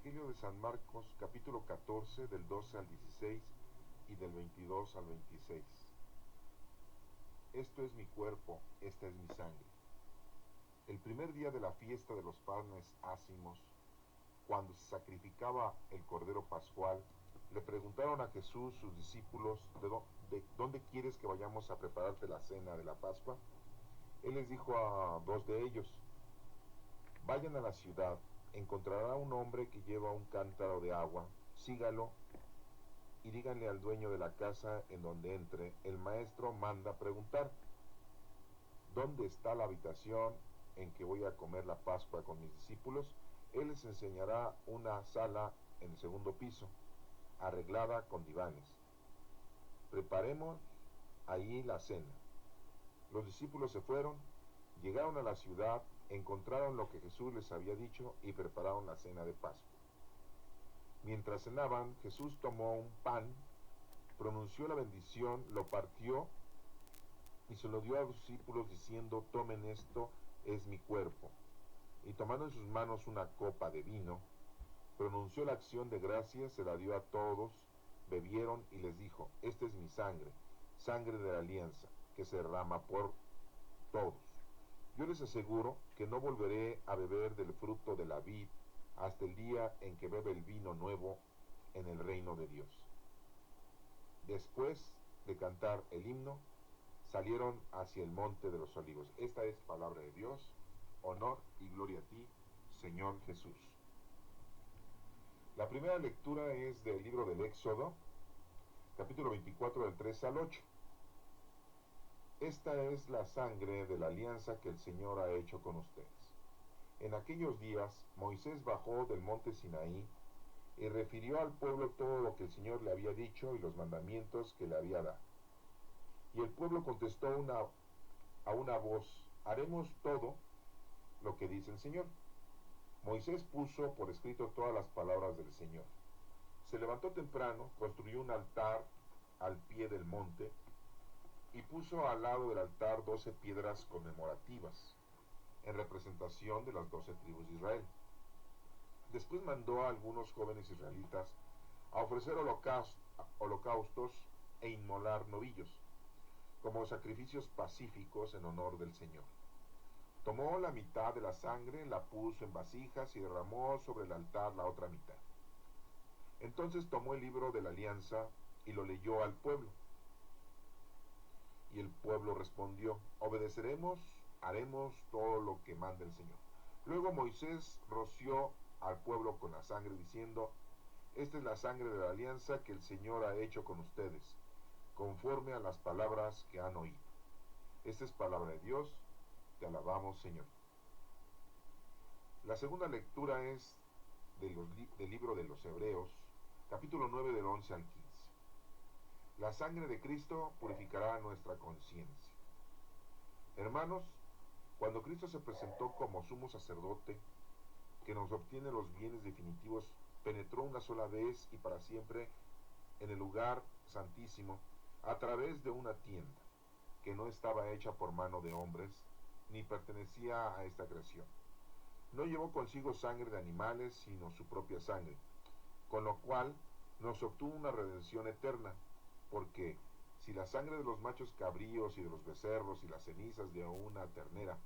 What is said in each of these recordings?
Evangelio de San Marcos, capítulo 14, del 12 al 16 y del 22 al 26. Esto es mi cuerpo, esta es mi sangre. El primer día de la fiesta de los panes ácimos, cuando se sacrificaba el cordero pascual, le preguntaron a Jesús sus discípulos, ¿de dónde quieres que vayamos a prepararte la cena de la Pascua? Él les dijo a dos de ellos, vayan a la ciudad, encontrará un hombre que lleva un cántaro de agua, sígalo y díganle al dueño de la casa en donde entre, el maestro manda preguntar, ¿dónde está la habitación en que voy a comer la Pascua con mis discípulos? Él les enseñará una sala en el segundo piso, arreglada con divanes. Preparemos allí la cena. Los discípulos se fueron, llegaron a la ciudad, encontraron lo que Jesús les había dicho y prepararon la cena de Pascua. Mientras cenaban, Jesús tomó un pan, pronunció la bendición, lo partió y se lo dio a los discípulos diciendo, tomen esto, es mi cuerpo. Y tomando en sus manos una copa de vino, pronunció la acción de gracias, se la dio a todos, bebieron y les dijo, esta es mi sangre, sangre de la alianza, que se derrama por todos. Yo les aseguro que no volveré a beber del fruto de la vid hasta el día en que bebe el vino nuevo en el reino de Dios. Después de cantar el himno, salieron hacia el monte de los olivos. Esta es palabra de Dios. Honor y gloria a ti, Señor Jesús. La primera lectura es del libro del Éxodo, capítulo 24, del 3 al 8. Esta es la sangre de la alianza que el Señor ha hecho con ustedes. En aquellos días, Moisés bajó del monte Sinaí y refirió al pueblo todo lo que el Señor le había dicho y los mandamientos que le había dado. Y el pueblo contestó a una voz, haremos todo lo que dice el Señor. Moisés puso por escrito todas las palabras del Señor. Se levantó temprano, construyó un altar al pie del monte y puso al lado del altar 12 piedras conmemorativas en representación de las 12 tribus de Israel. Después mandó a algunos jóvenes israelitas a ofrecer holocaustos e inmolar novillos como sacrificios pacíficos en honor del Señor. Tomó la mitad de la sangre, la puso en vasijas y derramó sobre el altar la otra mitad. Entonces tomó el libro de la alianza y lo leyó al pueblo. Y el pueblo respondió, obedeceremos, haremos todo lo que manda el Señor. Luego Moisés roció al pueblo con la sangre diciendo, esta es la sangre de la alianza que el Señor ha hecho con ustedes, conforme a las palabras que han oído. Esta es palabra de Dios, te alabamos, Señor. La segunda lectura es del libro de los Hebreos, capítulo 9 del 11 al 15. La sangre de Cristo purificará nuestra conciencia. Hermanos, cuando Cristo se presentó como sumo sacerdote, que nos obtiene los bienes definitivos, penetró una sola vez y para siempre en el lugar santísimo a través de una tienda, que no estaba hecha por mano de hombres, ni pertenecía a esta creación. No llevó consigo sangre de animales, sino su propia sangre, con lo cual nos obtuvo una redención eterna, porque si la sangre de los machos cabríos y de los becerros y las cenizas de una ternera,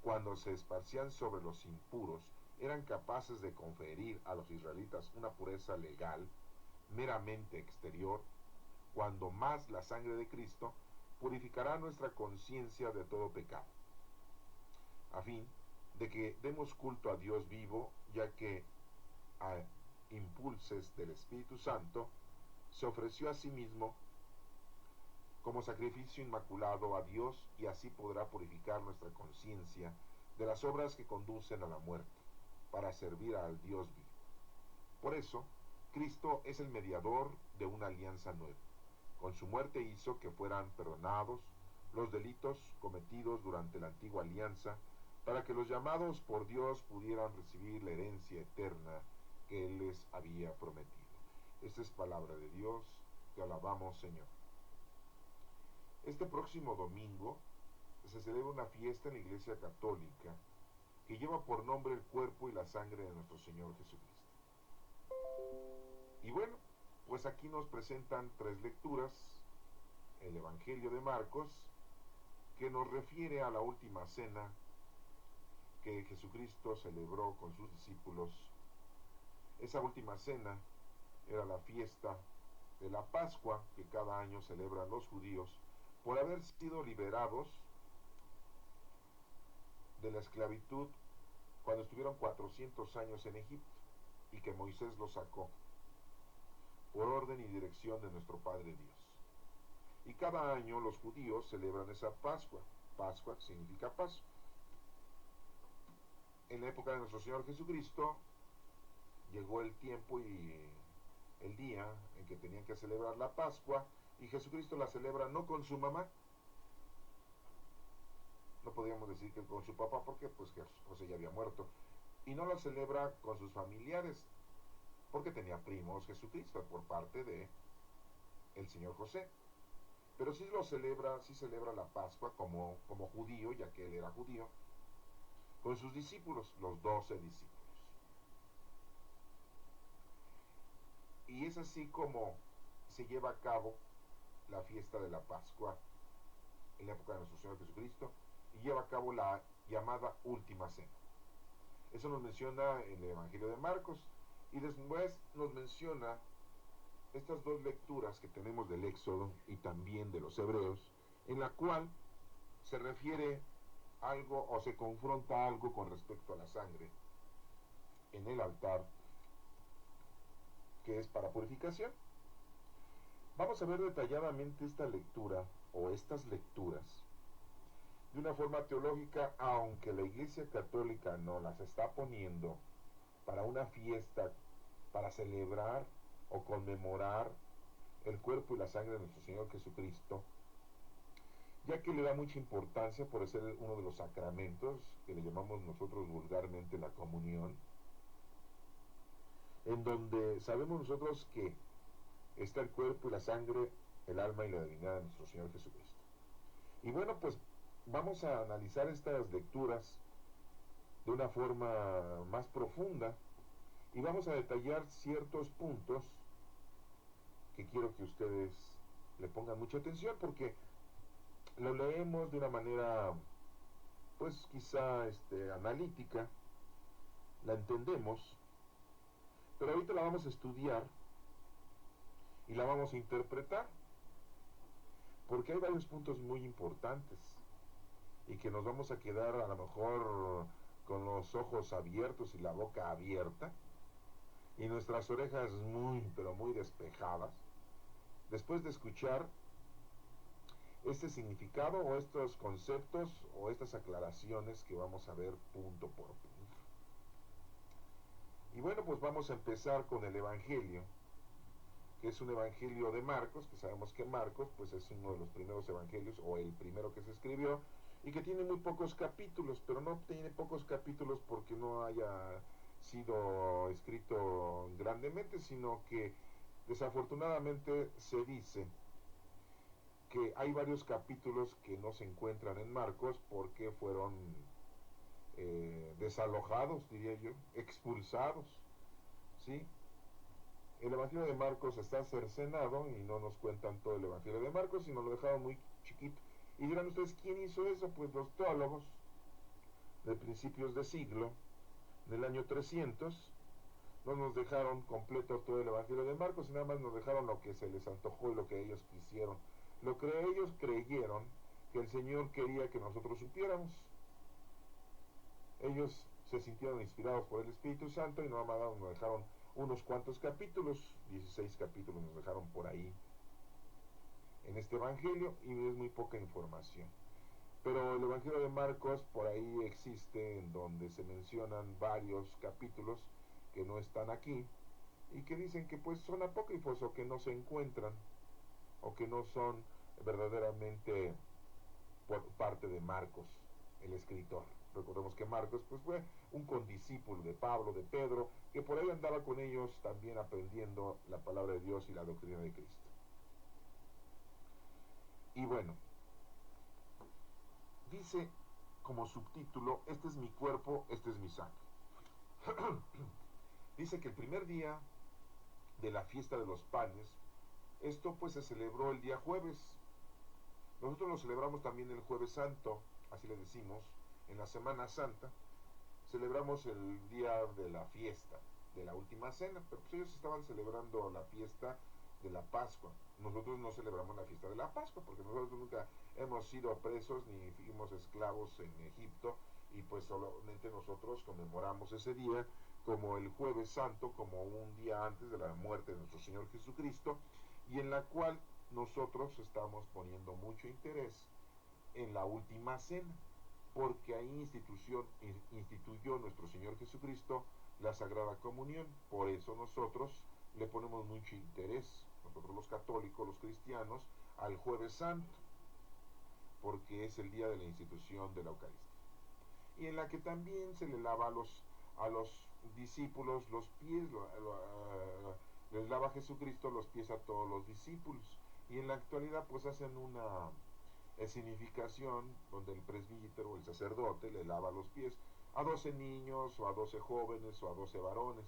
cuando se esparcían sobre los impuros, eran capaces de conferir a los israelitas una pureza legal, meramente exterior, cuando más la sangre de Cristo purificará nuestra conciencia de todo pecado, a fin de que demos culto a Dios vivo, ya que a impulsos del Espíritu Santo se ofreció a sí mismo como sacrificio inmaculado a Dios y así podrá purificar nuestra conciencia de las obras que conducen a la muerte, para servir al Dios vivo. Por eso, Cristo es el mediador de una alianza nueva. Con su muerte hizo que fueran perdonados los delitos cometidos durante la antigua alianza, para que los llamados por Dios pudieran recibir la herencia eterna que Él les había prometido. Esta es palabra de Dios, te alabamos, Señor. Este próximo domingo se celebra una fiesta en la Iglesia Católica que lleva por nombre el cuerpo y la sangre de nuestro Señor Jesucristo. Y bueno, pues aquí nos presentan tres lecturas, el Evangelio de Marcos, que nos refiere a la última cena que Jesucristo celebró con sus discípulos. Esa última cena era la fiesta de la Pascua que cada año celebran los judíos por haber sido liberados de la esclavitud cuando estuvieron 400 años en Egipto y que Moisés los sacó por orden y dirección de nuestro Padre Dios. Y cada año los judíos celebran esa Pascua. Pascua significa paz. En la época de nuestro Señor Jesucristo llegó el tiempo y el día en que tenían que celebrar la Pascua, y Jesucristo la celebra no con su mamá, no podíamos decir que con su papá porque pues José ya había muerto, y no la celebra con sus familiares porque tenía primos Jesucristo por parte de el Señor José, pero sí celebra la Pascua como judío, ya que él era judío, con sus discípulos, los 12 discípulos. Y es así como se lleva a cabo la fiesta de la Pascua en la época de nuestro Señor Jesucristo, y lleva a cabo la llamada Última Cena. Eso nos menciona en el Evangelio de Marcos, y después nos menciona estas dos lecturas que tenemos del Éxodo y también de los Hebreos, en la cual se refiere algo o se confronta algo con respecto a la sangre en el altar, que es para purificación. Vamos a ver detalladamente esta lectura o estas lecturas de una forma teológica, aunque la Iglesia Católica no las está poniendo para una fiesta, para celebrar o conmemorar el cuerpo y la sangre de nuestro Señor Jesucristo, ya que le da mucha importancia por ser uno de los sacramentos que le llamamos nosotros vulgarmente la comunión, en donde sabemos nosotros que está el cuerpo y la sangre, el alma y la divinidad de nuestro Señor Jesucristo. Y bueno, pues vamos a analizar estas lecturas de una forma más profunda y vamos a detallar ciertos puntos que quiero que ustedes le pongan mucha atención, porque lo leemos de una manera pues quizá analítica, la entendemos, pero ahorita la vamos a estudiar y la vamos a interpretar, porque hay varios puntos muy importantes y que nos vamos a quedar a lo mejor con los ojos abiertos y la boca abierta y nuestras orejas muy pero muy despejadas después de escuchar este significado o estos conceptos o estas aclaraciones que vamos a ver punto por punto. Y bueno, pues vamos a empezar con el Evangelio, que es un Evangelio de Marcos, que sabemos que Marcos pues es uno de los primeros evangelios o el primero que se escribió, y que tiene muy pocos capítulos, pero no tiene pocos capítulos porque no haya sido escrito grandemente, sino que desafortunadamente se dice que hay varios capítulos que no se encuentran en Marcos porque fueron desalojados, diría yo, expulsados, ¿sí? El Evangelio de Marcos está cercenado y no nos cuentan todo el Evangelio de Marcos, sino lo dejaron muy chiquito. Y dirán ustedes, ¿quién hizo eso? Pues los teólogos de principios de siglo, del año 300, no nos dejaron completo todo el Evangelio de Marcos, y nada más nos dejaron lo que se les antojó y lo que ellos quisieron. Lo que ellos creyeron que el Señor quería que nosotros supiéramos. Ellos se sintieron inspirados por el Espíritu Santo y nada más nos dejaron unos cuantos capítulos, 16 capítulos nos dejaron por ahí en este Evangelio, y es muy poca información. Pero el Evangelio de Marcos por ahí existe, en donde se mencionan varios capítulos que no están aquí y que dicen que pues son apócrifos o que no se encuentran o que no son verdaderamente por parte de Marcos, el escritor. Recordemos que Marcos pues fue un condiscípulo de Pablo, de Pedro, que por ahí andaba con ellos también aprendiendo la palabra de Dios y la doctrina de Cristo. Y bueno, dice como subtítulo, este es mi cuerpo, este es mi sangre. Dice que el primer día de la fiesta de los panes, esto pues se celebró el día jueves. Nosotros lo celebramos también el jueves santo, así le decimos, en la Semana Santa. Celebramos el día de la fiesta, de la última cena, pero pues ellos estaban celebrando la fiesta de la Pascua. Nosotros no celebramos la fiesta de la Pascua, porque nosotros nunca hemos sido presos ni fuimos esclavos en Egipto, y pues solamente nosotros conmemoramos ese día como el jueves santo, como un día antes de la muerte de nuestro Señor Jesucristo, y en la cual nosotros estamos poniendo mucho interés en la última cena, porque ahí instituyó nuestro Señor Jesucristo la Sagrada Comunión. Por eso nosotros le ponemos mucho interés, nosotros los católicos, los cristianos, al Jueves Santo, porque es el día de la institución de la Eucaristía. Y en la que también se le lava a los discípulos los pies, les lava Jesucristo los pies a todos los discípulos. Y en la actualidad pues hacen una escenificación donde el presbítero o el sacerdote le lava los pies a 12 niños o a 12 jóvenes o a 12 varones.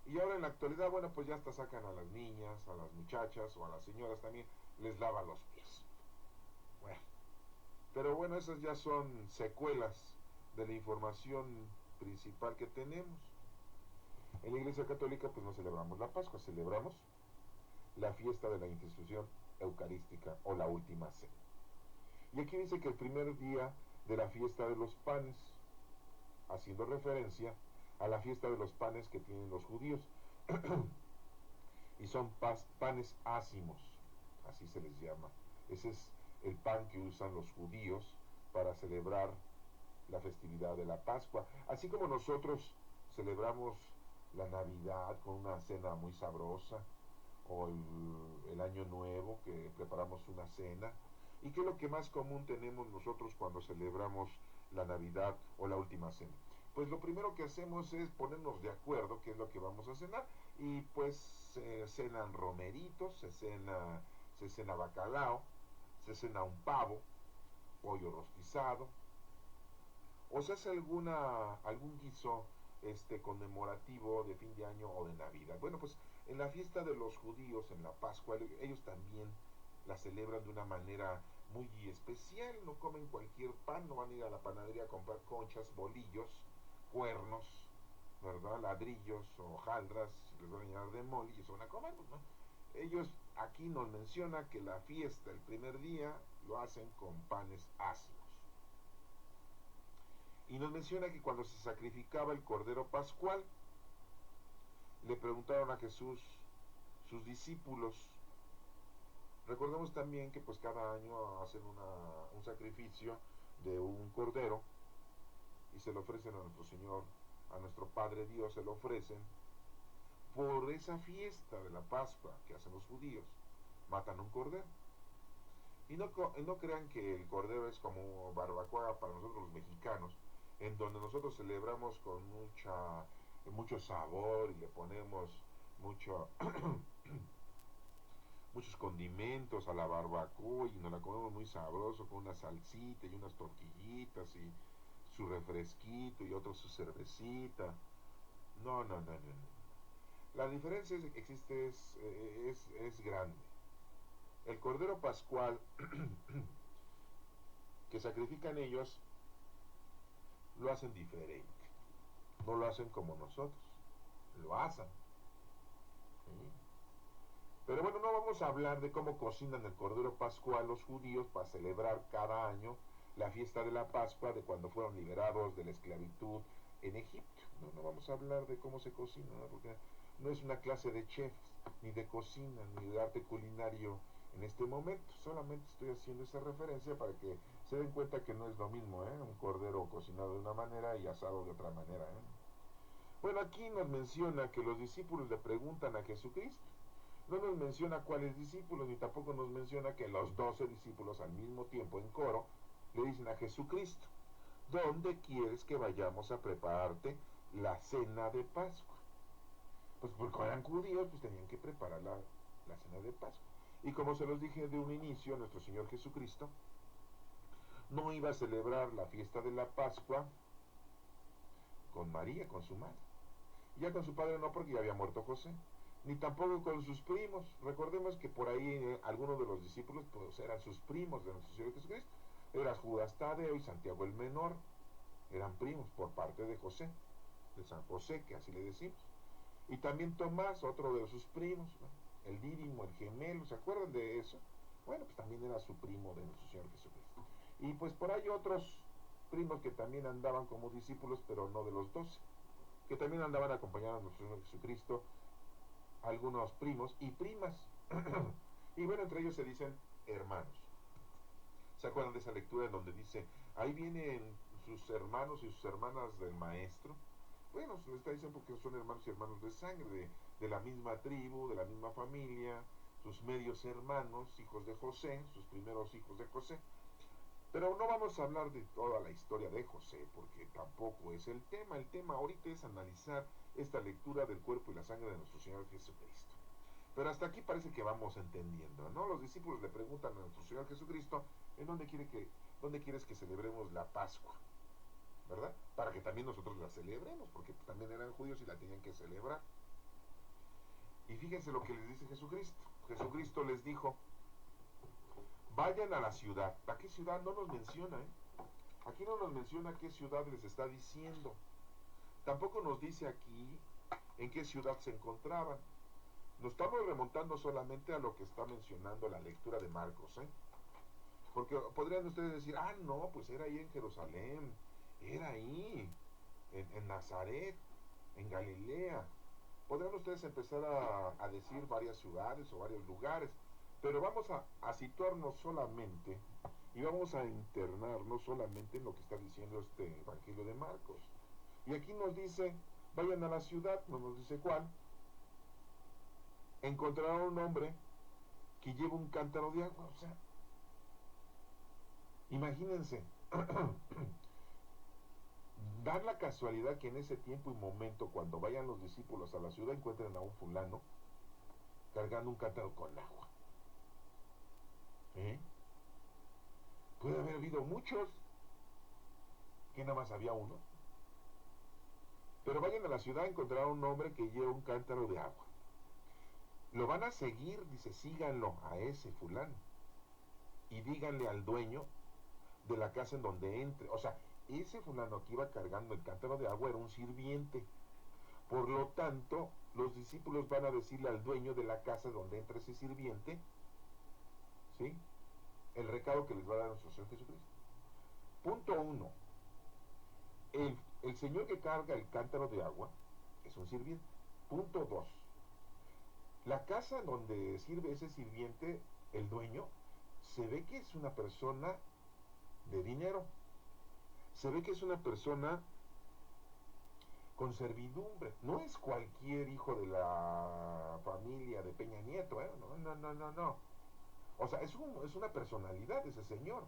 Y ahora en la actualidad, bueno, pues ya hasta sacan a las niñas, a las muchachas o a las señoras también, les lava los pies. Bueno, pero bueno, esas ya son secuelas de la información principal que tenemos. En la Iglesia Católica pues no celebramos la Pascua, celebramos la fiesta de la institución eucarística o la última cena. Y aquí dice que el primer día de la fiesta de los panes, haciendo referencia a la fiesta de los panes que tienen los judíos, y son panes ácimos, así se les llama. Ese es el pan que usan los judíos para celebrar la festividad de la Pascua. Así como nosotros celebramos la Navidad con una cena muy sabrosa, o el Año Nuevo, que preparamos una cena. ¿Y qué es lo que más común tenemos nosotros cuando celebramos la Navidad o la última cena? Pues lo primero que hacemos es ponernos de acuerdo qué es lo que vamos a cenar, y pues se cenan romeritos, se cena bacalao, se cena un pavo, pollo rostizado, o se hace algún guiso conmemorativo de fin de año o de Navidad. Bueno, pues en la fiesta de los judíos, en la Pascua, ellos también la celebran de una manera muy especial. No comen cualquier pan, no van a ir a la panadería a comprar conchas, bolillos, cuernos, ¿verdad? Ladrillos o hojaldras, les van a llenar de mole y eso van a comer, ¿no? Ellos aquí nos menciona que la fiesta, el primer día, lo hacen con panes ácidos. Y nos menciona que cuando se sacrificaba el Cordero Pascual, le preguntaron a Jesús sus discípulos. Recordemos también que pues cada año hacen un sacrificio de un cordero y se lo ofrecen a nuestro Señor, a nuestro Padre Dios, se lo ofrecen por esa fiesta de la Pascua que hacen los judíos. Matan un cordero. Y no crean que el cordero es como barbacoa para nosotros los mexicanos, en donde nosotros celebramos con mucho sabor y le ponemos muchos condimentos a la barbacoa y nos la comemos muy sabroso con una salsita y unas tortillitas y su refresquito y otro su cervecita. No. La diferencia existe, es grande. El Cordero Pascual que sacrifican ellos lo hacen diferente, no lo hacen como nosotros, lo hacen. ¿Sí? Pero bueno, no vamos a hablar de cómo cocinan el Cordero Pascual los judíos para celebrar cada año la fiesta de la Pascua, de cuando fueron liberados de la esclavitud en Egipto. No vamos a hablar de cómo se cocina, ¿no? Porque no es una clase de chefs, ni de cocina, ni de arte culinario en este momento. Solamente estoy haciendo esa referencia para que se den cuenta que no es lo mismo, un cordero cocinado de una manera y asado de otra manera. Bueno, aquí nos menciona que los discípulos le preguntan a Jesucristo. No nos menciona cuáles discípulos, ni tampoco nos menciona que los 12 discípulos al mismo tiempo en coro le dicen a Jesucristo: ¿dónde quieres que vayamos a prepararte la cena de Pascua? Pues porque eran judíos, pues tenían que preparar la cena de Pascua. Y como se los dije de un inicio, nuestro Señor Jesucristo no iba a celebrar la fiesta de la Pascua con María, con su madre. Ya con su padre no, porque ya había muerto José. ni tampoco con sus primos. Recordemos que por ahí algunos de los discípulos pues eran sus primos de nuestro Señor Jesucristo. Era Judas Tadeo y Santiago el Menor, eran primos por parte de José, de San José, que así le decimos. Y también Tomás, otro de sus primos, ¿no? El Dídimo, el gemelo, ¿se acuerdan de eso? Bueno, pues también era su primo de nuestro Señor Jesucristo. Y pues por ahí otros primos que también andaban como discípulos, pero no de los 12, que también andaban acompañando a nuestro Señor Jesucristo, algunos primos y primas. Y bueno, entre ellos se dicen hermanos. ¿Se acuerdan de esa lectura en donde dice, ahí vienen sus hermanos y sus hermanas del maestro? Bueno, se les está diciendo porque son hermanos y hermanos de sangre, de la misma tribu, de la misma familia, sus medios hermanos, hijos de José, sus primeros hijos de José. Pero no vamos a hablar de toda la historia de José, porque tampoco es el tema. El tema ahorita es analizar esta lectura del cuerpo y la sangre de nuestro Señor Jesucristo. Pero hasta aquí parece que vamos entendiendo, ¿no? Los discípulos le preguntan a nuestro Señor Jesucristo, ¿en dónde quieres que celebremos la Pascua? ¿Verdad? Para que también nosotros la celebremos, porque también eran judíos y la tenían que celebrar. Y fíjense lo que les dice Jesucristo. Jesucristo les dijo, vayan a la ciudad. ¿A qué ciudad? No nos menciona, ¿eh? Aquí no nos menciona qué ciudad les está diciendo. Tampoco nos dice aquí en qué ciudad se encontraban. Nos estamos remontando solamente a lo que está mencionando la lectura de Marcos, ¿eh? Porque podrían ustedes decir, ah, no, pues era ahí en Jerusalén, era ahí, en Nazaret, en Galilea. Podrían ustedes empezar a decir varias ciudades o varios lugares, pero vamos a situarnos solamente y vamos a internarnos solamente en lo que está diciendo este Evangelio de Marcos. Y aquí nos dice, vayan a la ciudad, no nos dice cuál, encontrarán a un hombre que lleva un cántaro de agua. O sea, imagínense, dar la casualidad que en ese tiempo y momento, cuando vayan los discípulos a la ciudad, encuentren a un fulano cargando un cántaro con agua. ¿Eh? Puede haber habido muchos, que nada más había uno. Pero vayan a la ciudad a encontrar a un hombre que lleva un cántaro de agua. Lo van a seguir, dice, síganlo a ese fulano. Y díganle al dueño de la casa en donde entre. O sea, ese fulano que iba cargando el cántaro de agua era un sirviente. Por lo tanto, los discípulos van a decirle al dueño de la casa donde entra ese sirviente, ¿sí?, el recado que les va a dar nuestro Señor Jesucristo. Punto 1. El señor que carga el cántaro de agua es un sirviente. Punto 2. La casa donde sirve ese sirviente, el dueño, se ve que es una persona de dinero. Se ve que es una persona con servidumbre. No es cualquier hijo de la familia de Peña Nieto, ¿eh? No. O sea, es una personalidad ese señor.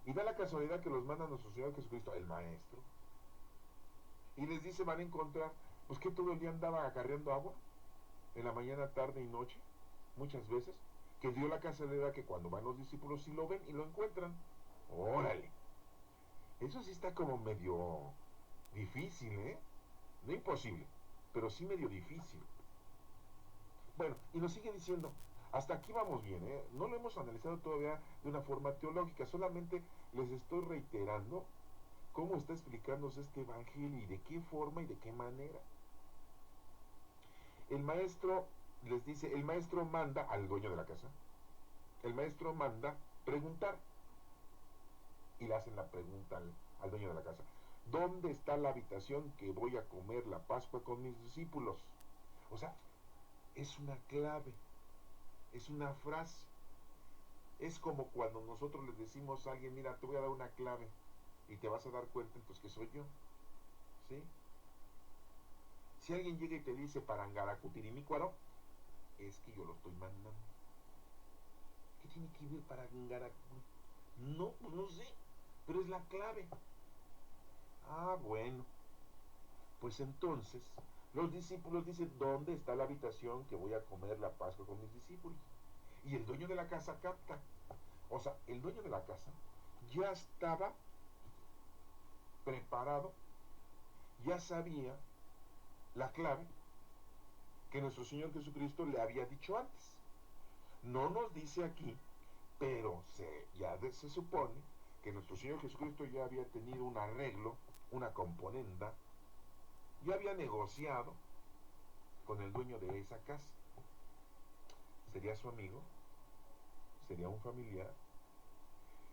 Y da la casualidad que los manda nuestro Señor Jesucristo, el Maestro. Y les dice, van a encontrar, pues que todo el día andaba acarreando agua, en la mañana, tarde y noche, muchas veces, que dio la casualidad que cuando van los discípulos sí lo ven y lo encuentran. ¡Órale! Eso sí está como medio difícil, ¿eh? No imposible, pero sí medio difícil. Bueno, y nos sigue diciendo, hasta aquí vamos bien, ¿eh? No lo hemos analizado todavía de una forma teológica, solamente les estoy reiterando cómo está explicándose este evangelio y de qué forma y de qué manera. El maestro les dice, el maestro manda al dueño de la casa, el maestro manda preguntar, y le hacen la pregunta al dueño de la casa, ¿dónde está la habitación que voy a comer la Pascua con mis discípulos? O sea, es una clave, es una frase. Es como cuando nosotros les decimos a alguien, mira, te voy a dar una clave y te vas a dar cuenta entonces que soy yo. ¿Sí? Si alguien llega y te dice Parangaracutirimícuaro, es que yo lo estoy mandando. ¿Qué tiene que ver Parangaracutirimícuaro? No, pues no sé, pero es la clave. Ah, bueno. Pues entonces, los discípulos dicen, ¿dónde está la habitación que voy a comer la Pascua con mis discípulos? Y el dueño de la casa capta. O sea, el dueño de la casa ya estaba preparado, ya sabía la clave que nuestro Señor Jesucristo le había dicho antes. No nos dice aquí, pero se supone que nuestro Señor Jesucristo ya había tenido un arreglo, una componenda, ya había negociado con el dueño de esa casa. ¿Sería su amigo? ¿Sería un familiar?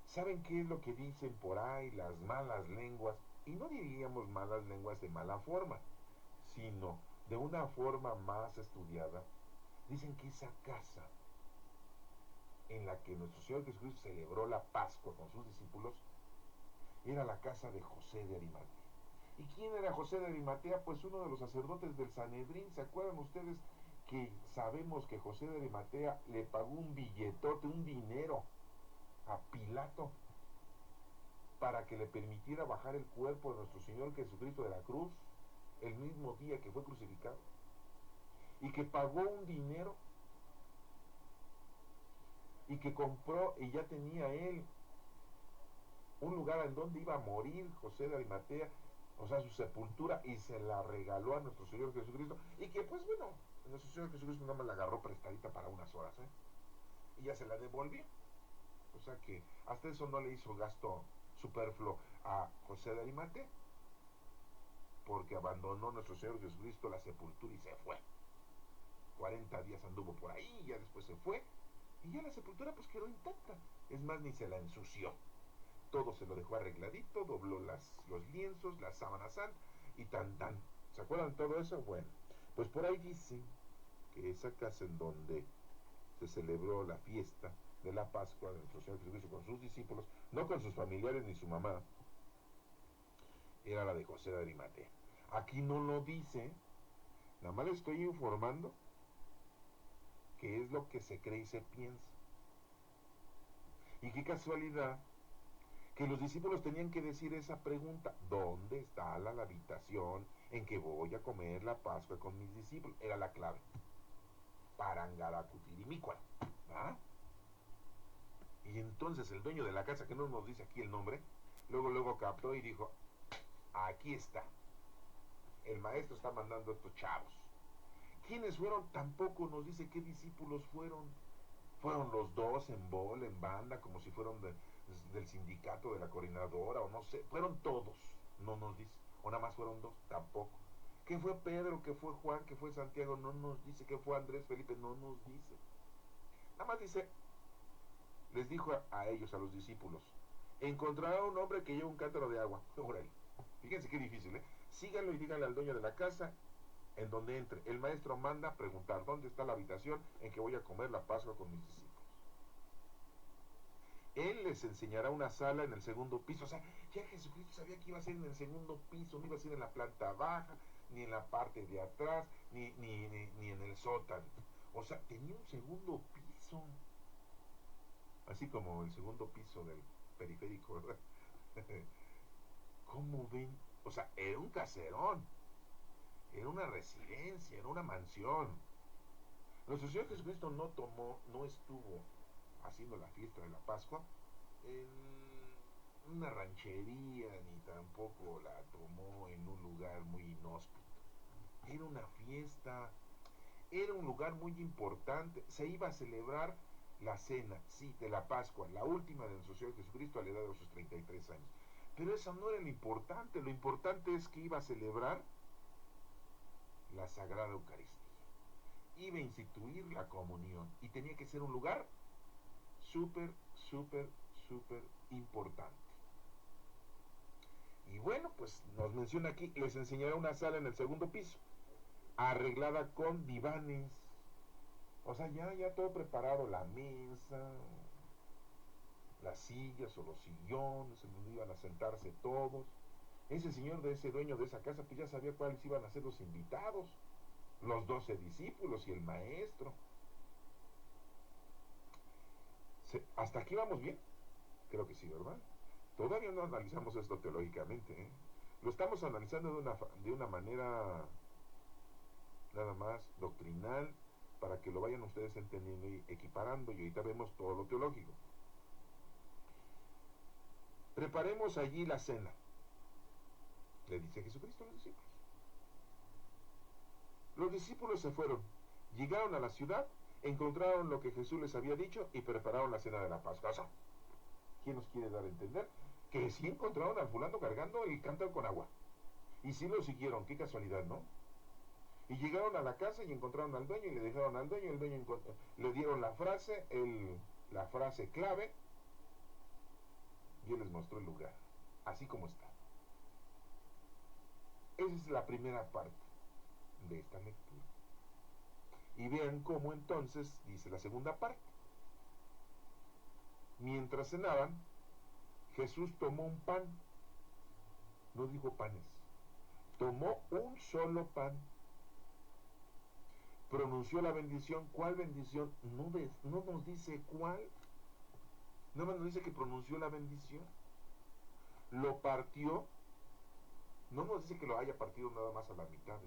¿Saben qué es lo que dicen por ahí las malas lenguas? Y no diríamos malas lenguas de mala forma, sino de una forma más estudiada. Dicen que esa casa en la que nuestro Señor Jesucristo celebró la Pascua con sus discípulos era la casa de José de Arimatea. ¿Y quién era José de Arimatea? Pues uno de los sacerdotes del Sanedrín. ¿Se acuerdan ustedes que sabemos que José de Arimatea le pagó un billetote, un dinero a Pilato para que le permitiera bajar el cuerpo de nuestro Señor Jesucristo de la cruz el mismo día que fue crucificado? Y que pagó un dinero y que compró, y ya tenía él un lugar en donde iba a morir José de Arimatea, o sea, su sepultura, y se la regaló a nuestro Señor Jesucristo, y que pues bueno, nuestro Señor Jesucristo nada más la agarró prestadita para unas horas, y ya se la devolvió. O sea que hasta eso no le hizo gasto superfluo a José de Arimatea, porque abandonó nuestro Señor Jesucristo la sepultura y se fue. 40 días anduvo por ahí, y ya después se fue, y ya la sepultura pues quedó intacta. Es más, ni se la ensució. Todo se lo dejó arregladito, dobló los lienzos, la sábana santa y tan tan. ¿Se acuerdan de todo eso? Bueno, pues por ahí dicen que esa casa en donde se celebró la fiesta de la Pascua de nuestro Señor Jesucristo con sus discípulos, no con sus familiares ni su mamá, era la de José de Arimatea. Aquí no lo dice, nada más le estoy informando que es lo que se cree y se piensa. Y qué casualidad que los discípulos tenían que decir esa pregunta: ¿dónde está la habitación en que voy a comer la Pascua con mis discípulos? Era la clave. Parangaracutirimícuan. ¿Ah? Y entonces el dueño de la casa, que no nos dice aquí el nombre, luego captó y dijo: aquí está. El maestro está mandando a estos chavos. ¿Quiénes fueron? Tampoco nos dice qué discípulos fueron. Fueron los dos en bola, en banda, como si fueran del sindicato, de la coordinadora, o no sé. Fueron todos, no nos dice. O nada más fueron dos, tampoco. ¿Qué fue Pedro? ¿Qué fue Juan? ¿Qué fue Santiago? No nos dice. ¿Qué fue Andrés, Felipe? No nos dice. Nada más dice, les dijo a ellos, a los discípulos: encontrará un hombre que lleva un cántaro de agua. Órale. Fíjense qué difícil, ¿eh? Síganlo y díganle al dueño de la casa en donde entre. El maestro manda preguntar: ¿dónde está la habitación en que voy a comer la Pascua con mis discípulos? Él les enseñará una sala en el segundo piso. O sea, ya Jesucristo sabía que iba a ser en el segundo piso, no iba a ser en la planta baja, ni en la parte de atrás, ni en el sótano. O sea, tenía un segundo piso. Así como el segundo piso del periférico, ¿verdad? ¿Cómo ven? O sea, era un caserón, era una residencia, era una mansión. Nuestro Señor Jesucristo no estuvo haciendo la fiesta de la Pascua en una ranchería, ni tampoco la tomó en un lugar muy inhóspito. Era una fiesta, era un lugar muy importante. Se iba a celebrar la cena, sí, de la Pascua, la última de nuestro Señor Jesucristo a la edad de sus 33 años. Pero eso no era lo importante es que iba a celebrar la Sagrada Eucaristía. Iba a instituir la comunión y tenía que ser un lugar súper, súper, súper importante. Y bueno, pues nos menciona aquí, les enseñará una sala en el segundo piso, arreglada con divanes. O sea, ya todo preparado, la mesa, las sillas o los sillones en donde iban a sentarse todos. Ese señor, de ese dueño de esa casa, pues ya sabía cuáles iban a ser los invitados, los 12 discípulos y el maestro. ¿Hasta aquí vamos bien? Creo que sí, ¿verdad? Todavía no analizamos esto teológicamente, ¿eh? Lo estamos analizando de una manera nada más doctrinal, para que lo vayan ustedes entendiendo y equiparando, y ahorita vemos todo lo teológico. Preparemos allí la cena, le dice Jesucristo a los discípulos. Los discípulos se fueron, llegaron a la ciudad, encontraron lo que Jesús les había dicho y prepararon la cena de la Pascua. O sea, ¿quién nos quiere dar a entender? Que sí encontraron al fulano cargando el cántaro con agua. Y sí lo siguieron, qué casualidad, ¿no? Y llegaron a la casa y encontraron al dueño y le dejaron al dueño, el dueño le dieron la frase clave y él les mostró el lugar, así como está. Esa es la primera parte de esta lectura. Y vean cómo entonces dice la segunda parte. Mientras cenaban, Jesús tomó un pan, no dijo panes, tomó un solo pan, pronunció la bendición. ¿Cuál bendición? No nos dice cuál, no nos dice que pronunció la bendición. Lo partió, no nos dice que lo haya partido nada más a la mitad,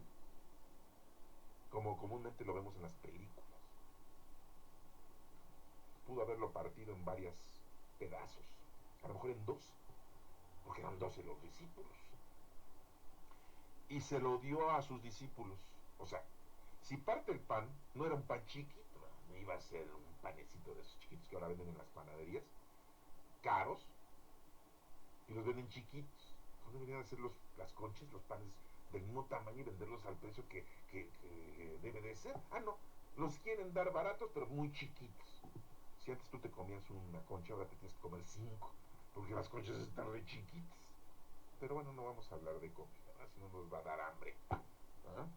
como comúnmente lo vemos en las películas. Pudo haberlo partido en varios pedazos, a lo mejor en dos, porque eran 12 los discípulos. Y se lo dio a sus discípulos. O sea, si parte el pan, no era un pan chiquito, no iba a ser un panecito de esos chiquitos que ahora venden en las panaderías, caros, y los venden chiquitos. ¿Dónde deberían hacer las conchas, los panes del mismo tamaño y venderlos al precio que debe de ser? Ah, no, los quieren dar baratos, pero muy chiquitos. Si antes tú te comías una concha, ahora te tienes que comer 5, porque las conchas están re chiquitas. Pero bueno, no vamos a hablar de comida, ¿verdad? Si no nos va a dar hambre. ¿Ah?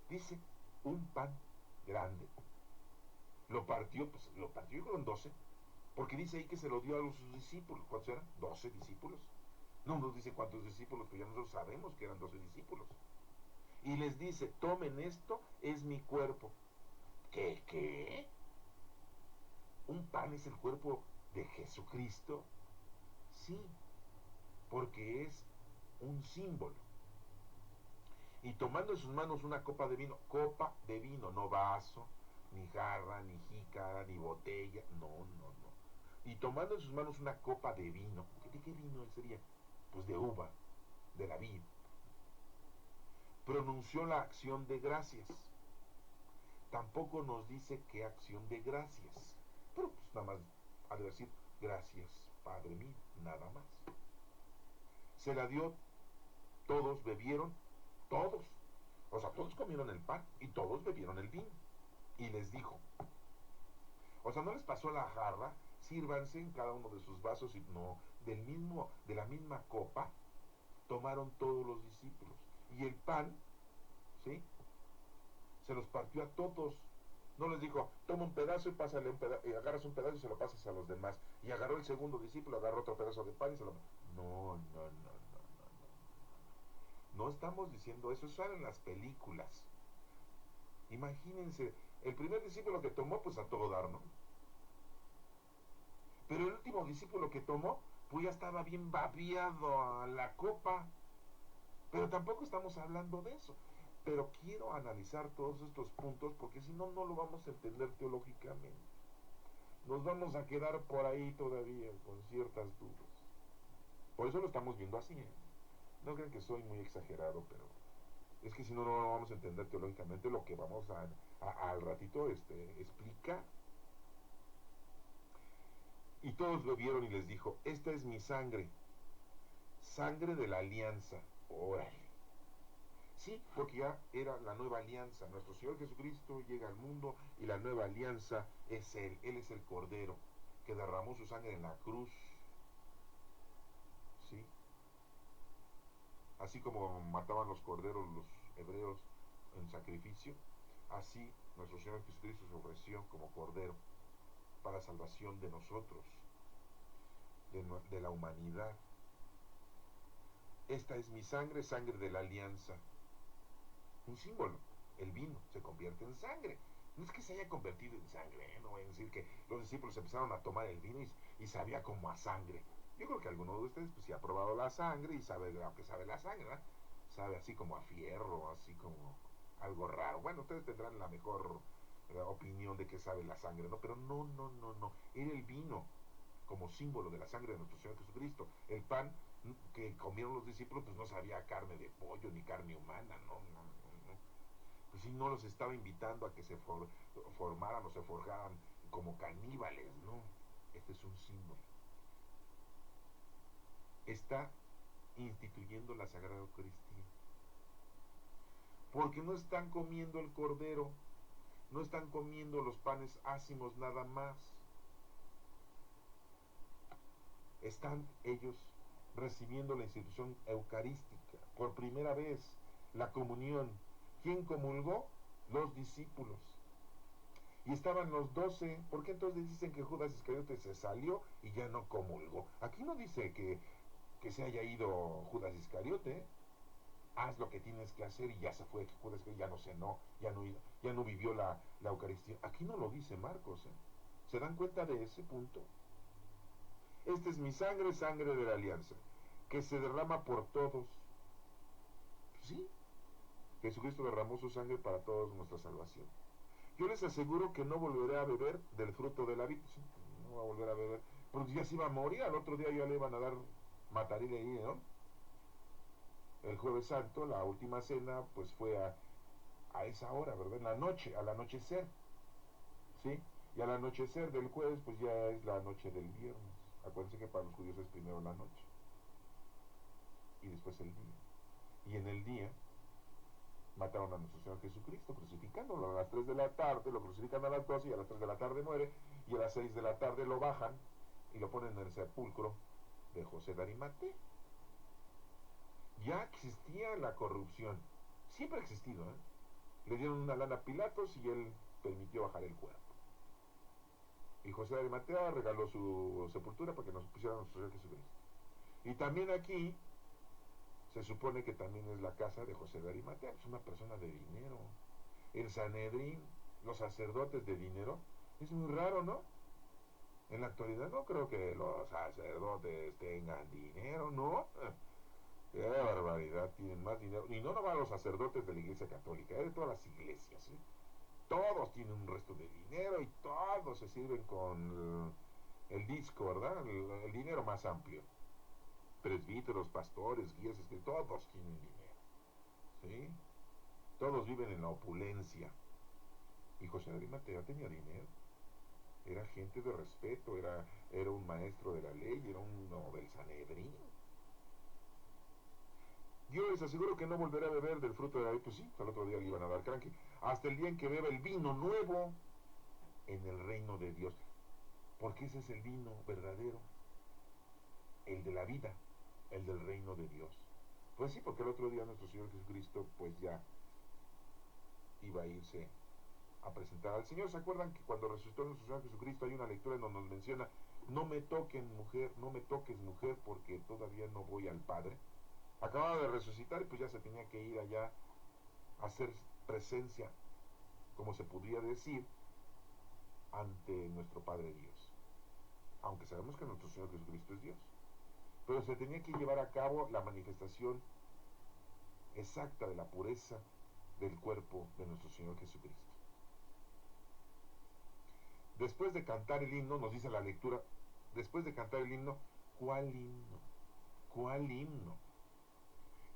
Dice, un pan grande. Lo partió con 12, porque dice ahí que se lo dio a sus discípulos. ¿Cuántos eran? 12 discípulos. No nos dice cuántos discípulos, pero ya nosotros sabemos que eran 12 discípulos. Y les dice, tomen esto, es mi cuerpo. ¿Qué? ¿Un pan es el cuerpo de Jesucristo? Sí, porque es un símbolo. Y tomando en sus manos una copa de vino, no vaso, ni jarra, ni jícara, ni botella, no. Y tomando en sus manos una copa de vino, ¿de qué vino sería? Pues de uva, de la vid. Pronunció la acción de gracias. Tampoco nos dice qué acción de gracias, pero pues nada más ha de decir gracias, Padre mío, nada más. Se la dio, todos bebieron, todos. O sea, todos comieron el pan y todos bebieron el vino. Y les dijo, o sea, no les pasó la jarra, sírvanse en cada uno de sus vasos, y no, de la misma copa tomaron todos los discípulos. Y el pan, ¿sí? Se los partió a todos. No les dijo, toma un pedazo y pásale un pedazo, y agarras un pedazo y se lo pasas a los demás. Y agarró el segundo discípulo, agarró otro pedazo de pan y se lo... No. No estamos diciendo eso sale en las películas. Imagínense, el primer discípulo que tomó, pues a todo dar, ¿no? Pero el último discípulo que tomó, pues ya estaba bien babiado a la copa. Pero tampoco estamos hablando de eso. Pero quiero analizar todos estos puntos, porque si no, no lo vamos a entender teológicamente. Nos vamos a quedar por ahí todavía con ciertas dudas. Por eso lo estamos viendo así, ¿eh? No crean que soy muy exagerado, pero es que si no, no vamos a entender teológicamente lo que vamos al ratito explicar. Y todos bebieron y les dijo, esta es mi sangre, sangre de la alianza. Órale. Sí, porque ya era la nueva alianza. Nuestro Señor Jesucristo llega al mundo y la nueva alianza es Él. Él es el Cordero que derramó su sangre en la cruz. ¿Sí? Así como mataban los corderos los hebreos en sacrificio, así nuestro Señor Jesucristo se ofreció como Cordero para salvación de nosotros, de la humanidad. Esta es mi sangre, sangre de la alianza. Un símbolo. El vino se convierte en sangre. No es que se haya convertido en sangre, no voy a decir que los discípulos empezaron a tomar el vino y sabía como a sangre. Yo creo que alguno de ustedes pues sí ha probado la sangre y sabe lo que sabe la sangre, ¿verdad? Sabe así como a fierro, así como algo raro. Bueno, ustedes tendrán la mejor opinión de que sabe la sangre, ¿no? Pero no. Era el vino como símbolo de la sangre de nuestro Señor Jesucristo. El pan que comieron los discípulos, pues no sabía carne de pollo ni carne humana, no. Pues sí, no los estaba invitando a que se formaran o se forjaran como caníbales, no. Este es un símbolo. Está instituyendo la Sagrada Eucaristía. Porque no están comiendo el cordero, no están comiendo los panes ácimos nada más. Están ellos recibiendo la institución eucarística por primera vez, la comunión. ¿Quién comulgó? Los discípulos. Y estaban los 12. ¿Por qué entonces dicen que Judas Iscariote se salió y ya no comulgó? Aquí no dice que se haya ido Judas Iscariote. Haz lo que tienes que hacer y ya se fue. Judas ya no cenó, ya no vivió la Eucaristía. Aquí no lo dice Marcos. ¿Se dan cuenta de ese punto? Esta es mi sangre, sangre de la alianza, que se derrama por todos. Sí, Jesucristo derramó su sangre para todos nuestra salvación. Yo les aseguro que no volveré a beber del fruto de la vid. Sí, no va a volver a beber. Porque ya se iba a morir, al otro día ya le iban a dar matarine ahí, ¿no? El jueves santo, la última cena, pues fue a esa hora, ¿verdad? En la noche, al anochecer, ¿sí? Y al anochecer del jueves, pues ya es la noche del viernes. Acuérdense que para los judíos es primero la noche y después el día. Y en el día mataron a nuestro Señor Jesucristo, crucificándolo a las 3 de la tarde, lo crucifican a las 12 y a las 3 de la tarde muere, y a las 6 de la tarde lo bajan y lo ponen en el sepulcro de José de Arimatea. Ya existía la corrupción, siempre ha existido, ¿eh? Le dieron una lana a Pilatos y él permitió bajar el cuerpo. Y José de Arimatea regaló su sepultura para que nos pusieran a nuestro Señor Jesucristo. Y también aquí se supone que también es la casa de José de Arimatea, es una persona de dinero. El Sanedrín, los sacerdotes de dinero, es muy raro, ¿no? En la actualidad no creo que los sacerdotes tengan dinero, ¿no? Qué barbaridad, tienen más dinero. Y no nomás los sacerdotes de la Iglesia Católica, de todas las iglesias, ¿sí? Todos tienen un resto de dinero y todos se sirven con el disco, ¿verdad? El dinero más amplio. Presbíteros, pastores, guías, todos tienen dinero, ¿sí? Todos viven en la opulencia. Y José de Arimatea tenía dinero. Era gente de respeto, era un maestro de la ley, era uno del Sanedrín. Yo les aseguro que no volverá a beber del fruto de la vid. Pues sí, al otro día le iban a dar cranque. Hasta el día en que beba el vino nuevo en el reino de Dios. Porque ese es el vino verdadero, el de la vida, el del reino de Dios. Pues sí, porque el otro día nuestro Señor Jesucristo pues ya iba a irse a presentar al Señor. ¿Se acuerdan que cuando resucitó nuestro Señor Jesucristo hay una lectura en donde nos menciona: no me toquen mujer, no me toques mujer, porque todavía no voy al Padre? Acababa de resucitar y pues ya se tenía que ir allá a hacer presencia, como se podría decir, ante nuestro Padre Dios. Aunque sabemos que nuestro Señor Jesucristo es Dios. Pero se tenía que llevar a cabo la manifestación exacta de la pureza del cuerpo de nuestro Señor Jesucristo. Después de cantar el himno, nos dice la lectura, después de cantar el himno, ¿cuál himno? ¿Cuál himno?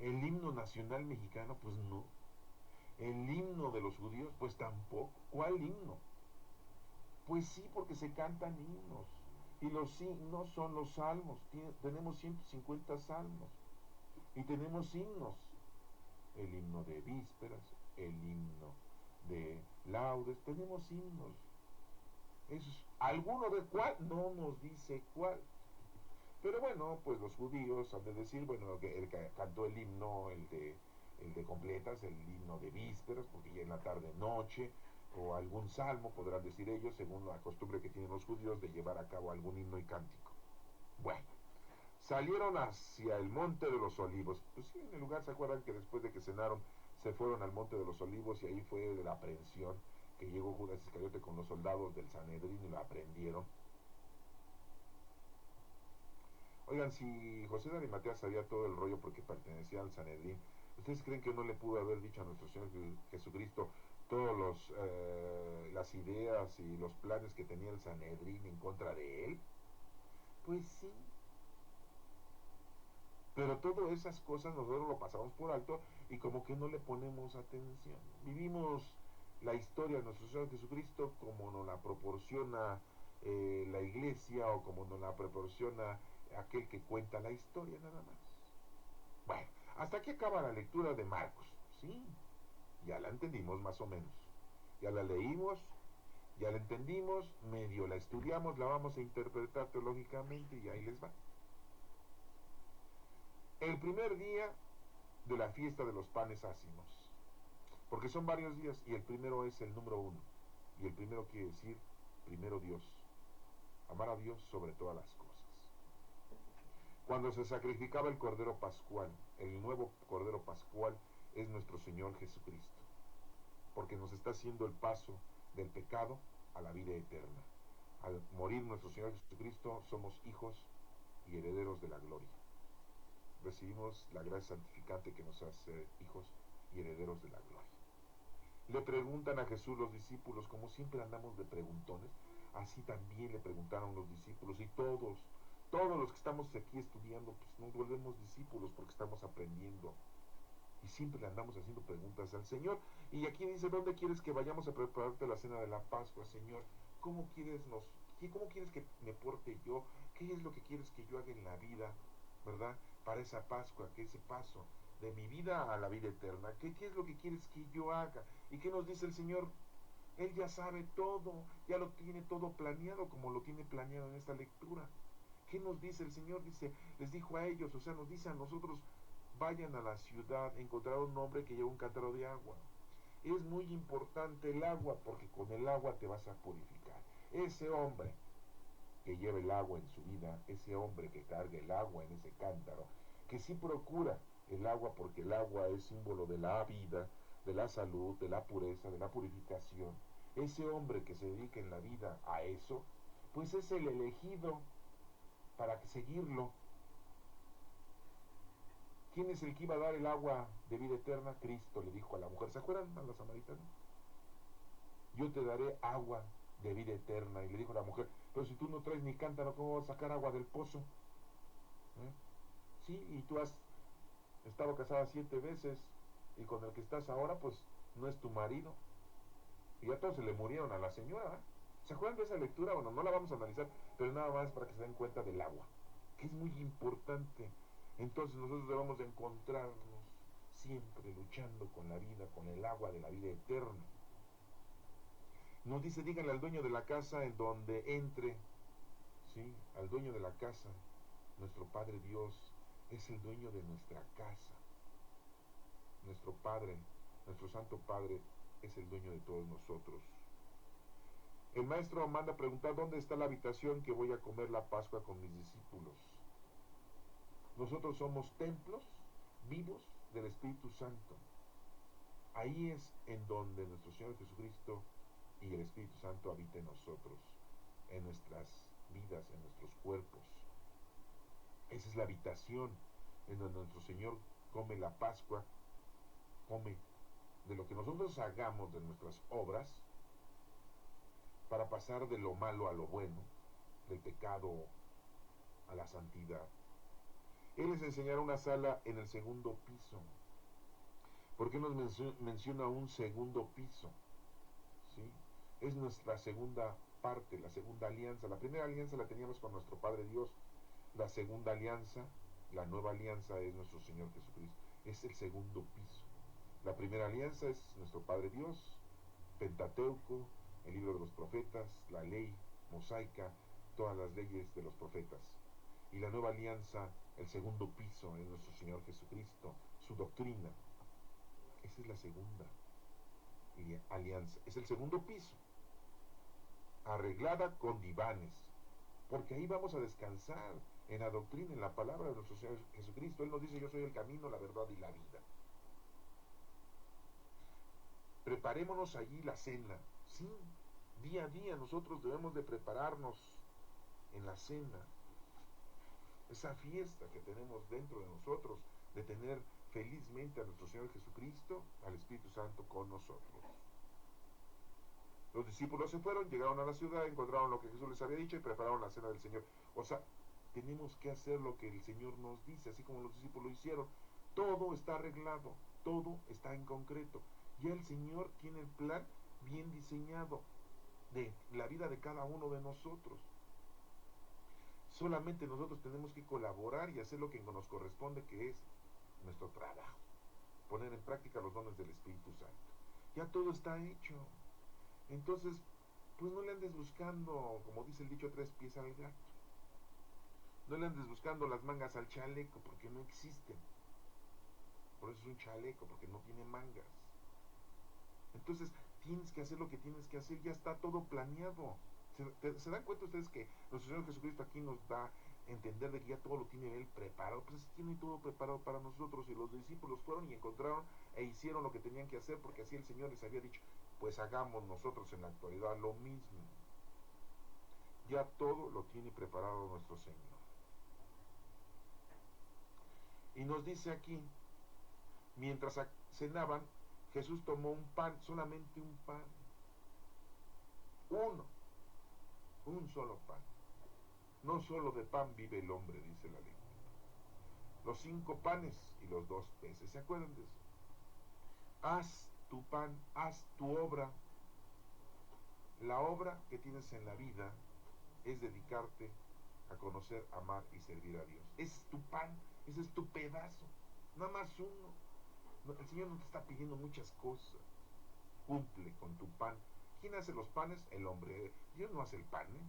¿El himno nacional mexicano? Pues no. ¿El himno de los judíos? Pues tampoco. ¿Cuál himno? Pues sí, porque se cantan himnos. Y los himnos son los salmos. Tenemos 150 salmos. Y tenemos himnos. El himno de vísperas, el himno de laudes. Tenemos himnos. ¿Alguno de cuál? No nos dice cuál. Pero bueno, pues los judíos han de decir, bueno, que el que cantó el himno, el de completas, el himno de vísperas, porque ya en la tarde noche, o algún salmo, podrán decir ellos, según la costumbre que tienen los judíos de llevar a cabo algún himno y cántico. Bueno, salieron hacia el monte de los olivos. Pues sí, en el lugar, ¿se acuerdan que después de que cenaron se fueron al monte de los olivos y ahí fue la aprehensión, que llegó Judas Iscariote con los soldados del Sanedrín y lo aprendieron? Oigan, si José de Arimatea sabía todo el rollo porque pertenecía al Sanedrín, ¿ustedes creen que no le pudo haber dicho a nuestro Señor Jesucristo todas las ideas y los planes que tenía el Sanedrín en contra de él? Pues sí. Pero todas esas cosas nosotros lo pasamos por alto y como que no le ponemos atención. Vivimos la historia de nuestro Señor Jesucristo como nos la proporciona la iglesia o como nos la proporciona aquel que cuenta la historia nada más. Bueno, hasta aquí acaba la lectura de Marcos. Sí, ya la entendimos más o menos. Ya la leímos, ya la entendimos, medio la estudiamos, la vamos a interpretar teológicamente y ahí les va. El primer día de la fiesta de los panes ácimos, porque son varios días y el primero es el número 1, y el primero quiere decir primero Dios, amar a Dios sobre todas las cosas. Cuando se sacrificaba el Cordero Pascual, el nuevo Cordero Pascual es nuestro Señor Jesucristo, porque nos está haciendo el paso del pecado a la vida eterna. Al morir nuestro Señor Jesucristo, somos hijos y herederos de la gloria. Recibimos la gracia santificante que nos hace hijos y herederos de la gloria. Le preguntan a Jesús los discípulos, como siempre andamos de preguntones, así también le preguntaron los discípulos, y todos los que estamos aquí estudiando, pues nos volvemos discípulos porque estamos aprendiendo. Y siempre le andamos haciendo preguntas al Señor. Y aquí dice, ¿dónde quieres que vayamos a prepararte la cena de la Pascua, Señor? ¿Cómo quieres que me porte yo? ¿Qué es lo que quieres que yo haga en la vida, verdad? Para esa Pascua, que ese paso de mi vida a la vida eterna. ¿Qué es lo que quieres que yo haga? ¿Y qué nos dice el Señor? Él ya sabe todo, ya lo tiene todo planeado como lo tiene planeado en esta lectura. ¿Qué nos dice el Señor? Dice, les dijo a ellos, o sea, nos dice a nosotros, vayan a la ciudad, encontrar un hombre que lleve un cántaro de agua. Es muy importante el agua porque con el agua te vas a purificar. Ese hombre que lleve el agua en su vida, ese hombre que cargue el agua en ese cántaro, que sí procura el agua porque el agua es símbolo de la vida, de la salud, de la pureza, de la purificación. Ese hombre que se dedica en la vida a eso, pues es el elegido para seguirlo. ¿Quién es el que iba a dar el agua de vida eterna? Cristo le dijo a la mujer. ¿Se acuerdan a la samaritana? Yo te daré agua de vida eterna. Y le dijo a la mujer, pero si tú no traes ni cántaro, ¿cómo vas a sacar agua del pozo? Sí, y tú has estado casada 7 veces y con el que estás ahora, pues no es tu marido. Y ya todos se le murieron a la señora. ¿Se acuerdan de esa lectura? Bueno, no la vamos a analizar, pero nada más para que se den cuenta del agua, que es muy importante. Entonces nosotros debemos de encontrarnos siempre luchando con la vida, con el agua de la vida eterna. Nos dice, díganle al dueño de la casa en donde entre, ¿sí? Al dueño de la casa, nuestro Padre Dios es el dueño de nuestra casa. Nuestro Padre, nuestro Santo Padre, es el dueño de todos nosotros. El maestro manda preguntar dónde está la habitación que voy a comer la Pascua con mis discípulos. Nosotros somos templos vivos del Espíritu Santo. Ahí es en donde nuestro Señor Jesucristo y el Espíritu Santo habita en nosotros, en nuestras vidas, en nuestros cuerpos. Esa es la habitación en donde nuestro Señor come la Pascua, come de lo que nosotros hagamos de nuestras obras para pasar de lo malo a lo bueno, del pecado a la santidad. Él les enseñará una sala en el segundo piso. ¿Por qué nos menciona un segundo piso? ¿Sí? Es nuestra segunda parte, la segunda alianza. La primera alianza la teníamos con nuestro Padre Dios. La segunda alianza, la nueva alianza es nuestro Señor Jesucristo. Es el segundo piso. La primera alianza es nuestro Padre Dios, Pentateuco, el libro de los profetas, la ley mosaica, todas las leyes de los profetas. Y la nueva alianza, el segundo piso, es nuestro Señor Jesucristo, su doctrina. Esa es la segunda alianza. Es el segundo piso, arreglada con divanes, porque ahí vamos a descansar en la doctrina, en la palabra de nuestro Señor Jesucristo. Él nos dice, yo soy el camino, la verdad y la vida. Preparémonos allí la cena. Sí, día a día nosotros debemos de prepararnos en la cena. Esa fiesta que tenemos dentro de nosotros, de tener felizmente a nuestro Señor Jesucristo, al Espíritu Santo con nosotros. Los discípulos se fueron, llegaron a la ciudad, encontraron lo que Jesús les había dicho y prepararon la cena del Señor. O sea, tenemos que hacer lo que el Señor nos dice, así como los discípulos lo hicieron. Todo está arreglado, todo está en concreto. Ya el Señor tiene el plan bien diseñado de la vida de cada uno de nosotros. Solamente nosotros tenemos que colaborar y hacer lo que nos corresponde, que es nuestro trabajo. Poner en práctica los dones del Espíritu Santo. Ya todo está hecho. Entonces, pues no le andes buscando, como dice el dicho, 3 pies al gato. No le andes buscando las mangas al chaleco, porque no existen. Por eso es un chaleco, porque no tiene mangas. Entonces, tienes que hacer lo que tienes que hacer, ya está todo planeado. ¿Se dan cuenta ustedes que nuestro Señor Jesucristo aquí nos da a entender de que ya todo lo tiene Él preparado? Pues tiene todo preparado para nosotros, y los discípulos fueron y encontraron e hicieron lo que tenían que hacer, porque así el Señor les había dicho. Pues hagamos nosotros en la actualidad lo mismo. Ya todo lo tiene preparado nuestro Señor. Y nos dice aquí, mientras cenaban, Jesús tomó un pan, solamente un pan. Un solo pan. No solo de pan vive el hombre, dice la ley. Los 5 panes y los 2 peces, ¿se acuerdan de eso? Haz tu pan, haz tu obra. La obra que tienes en la vida es dedicarte a conocer, amar y servir a Dios. Ese es tu pan, ese es tu pedazo, nada más uno. El Señor no te está pidiendo muchas cosas. Cumple con tu pan. ¿Quién hace los panes? El hombre. Dios no hace el pan, ¿eh?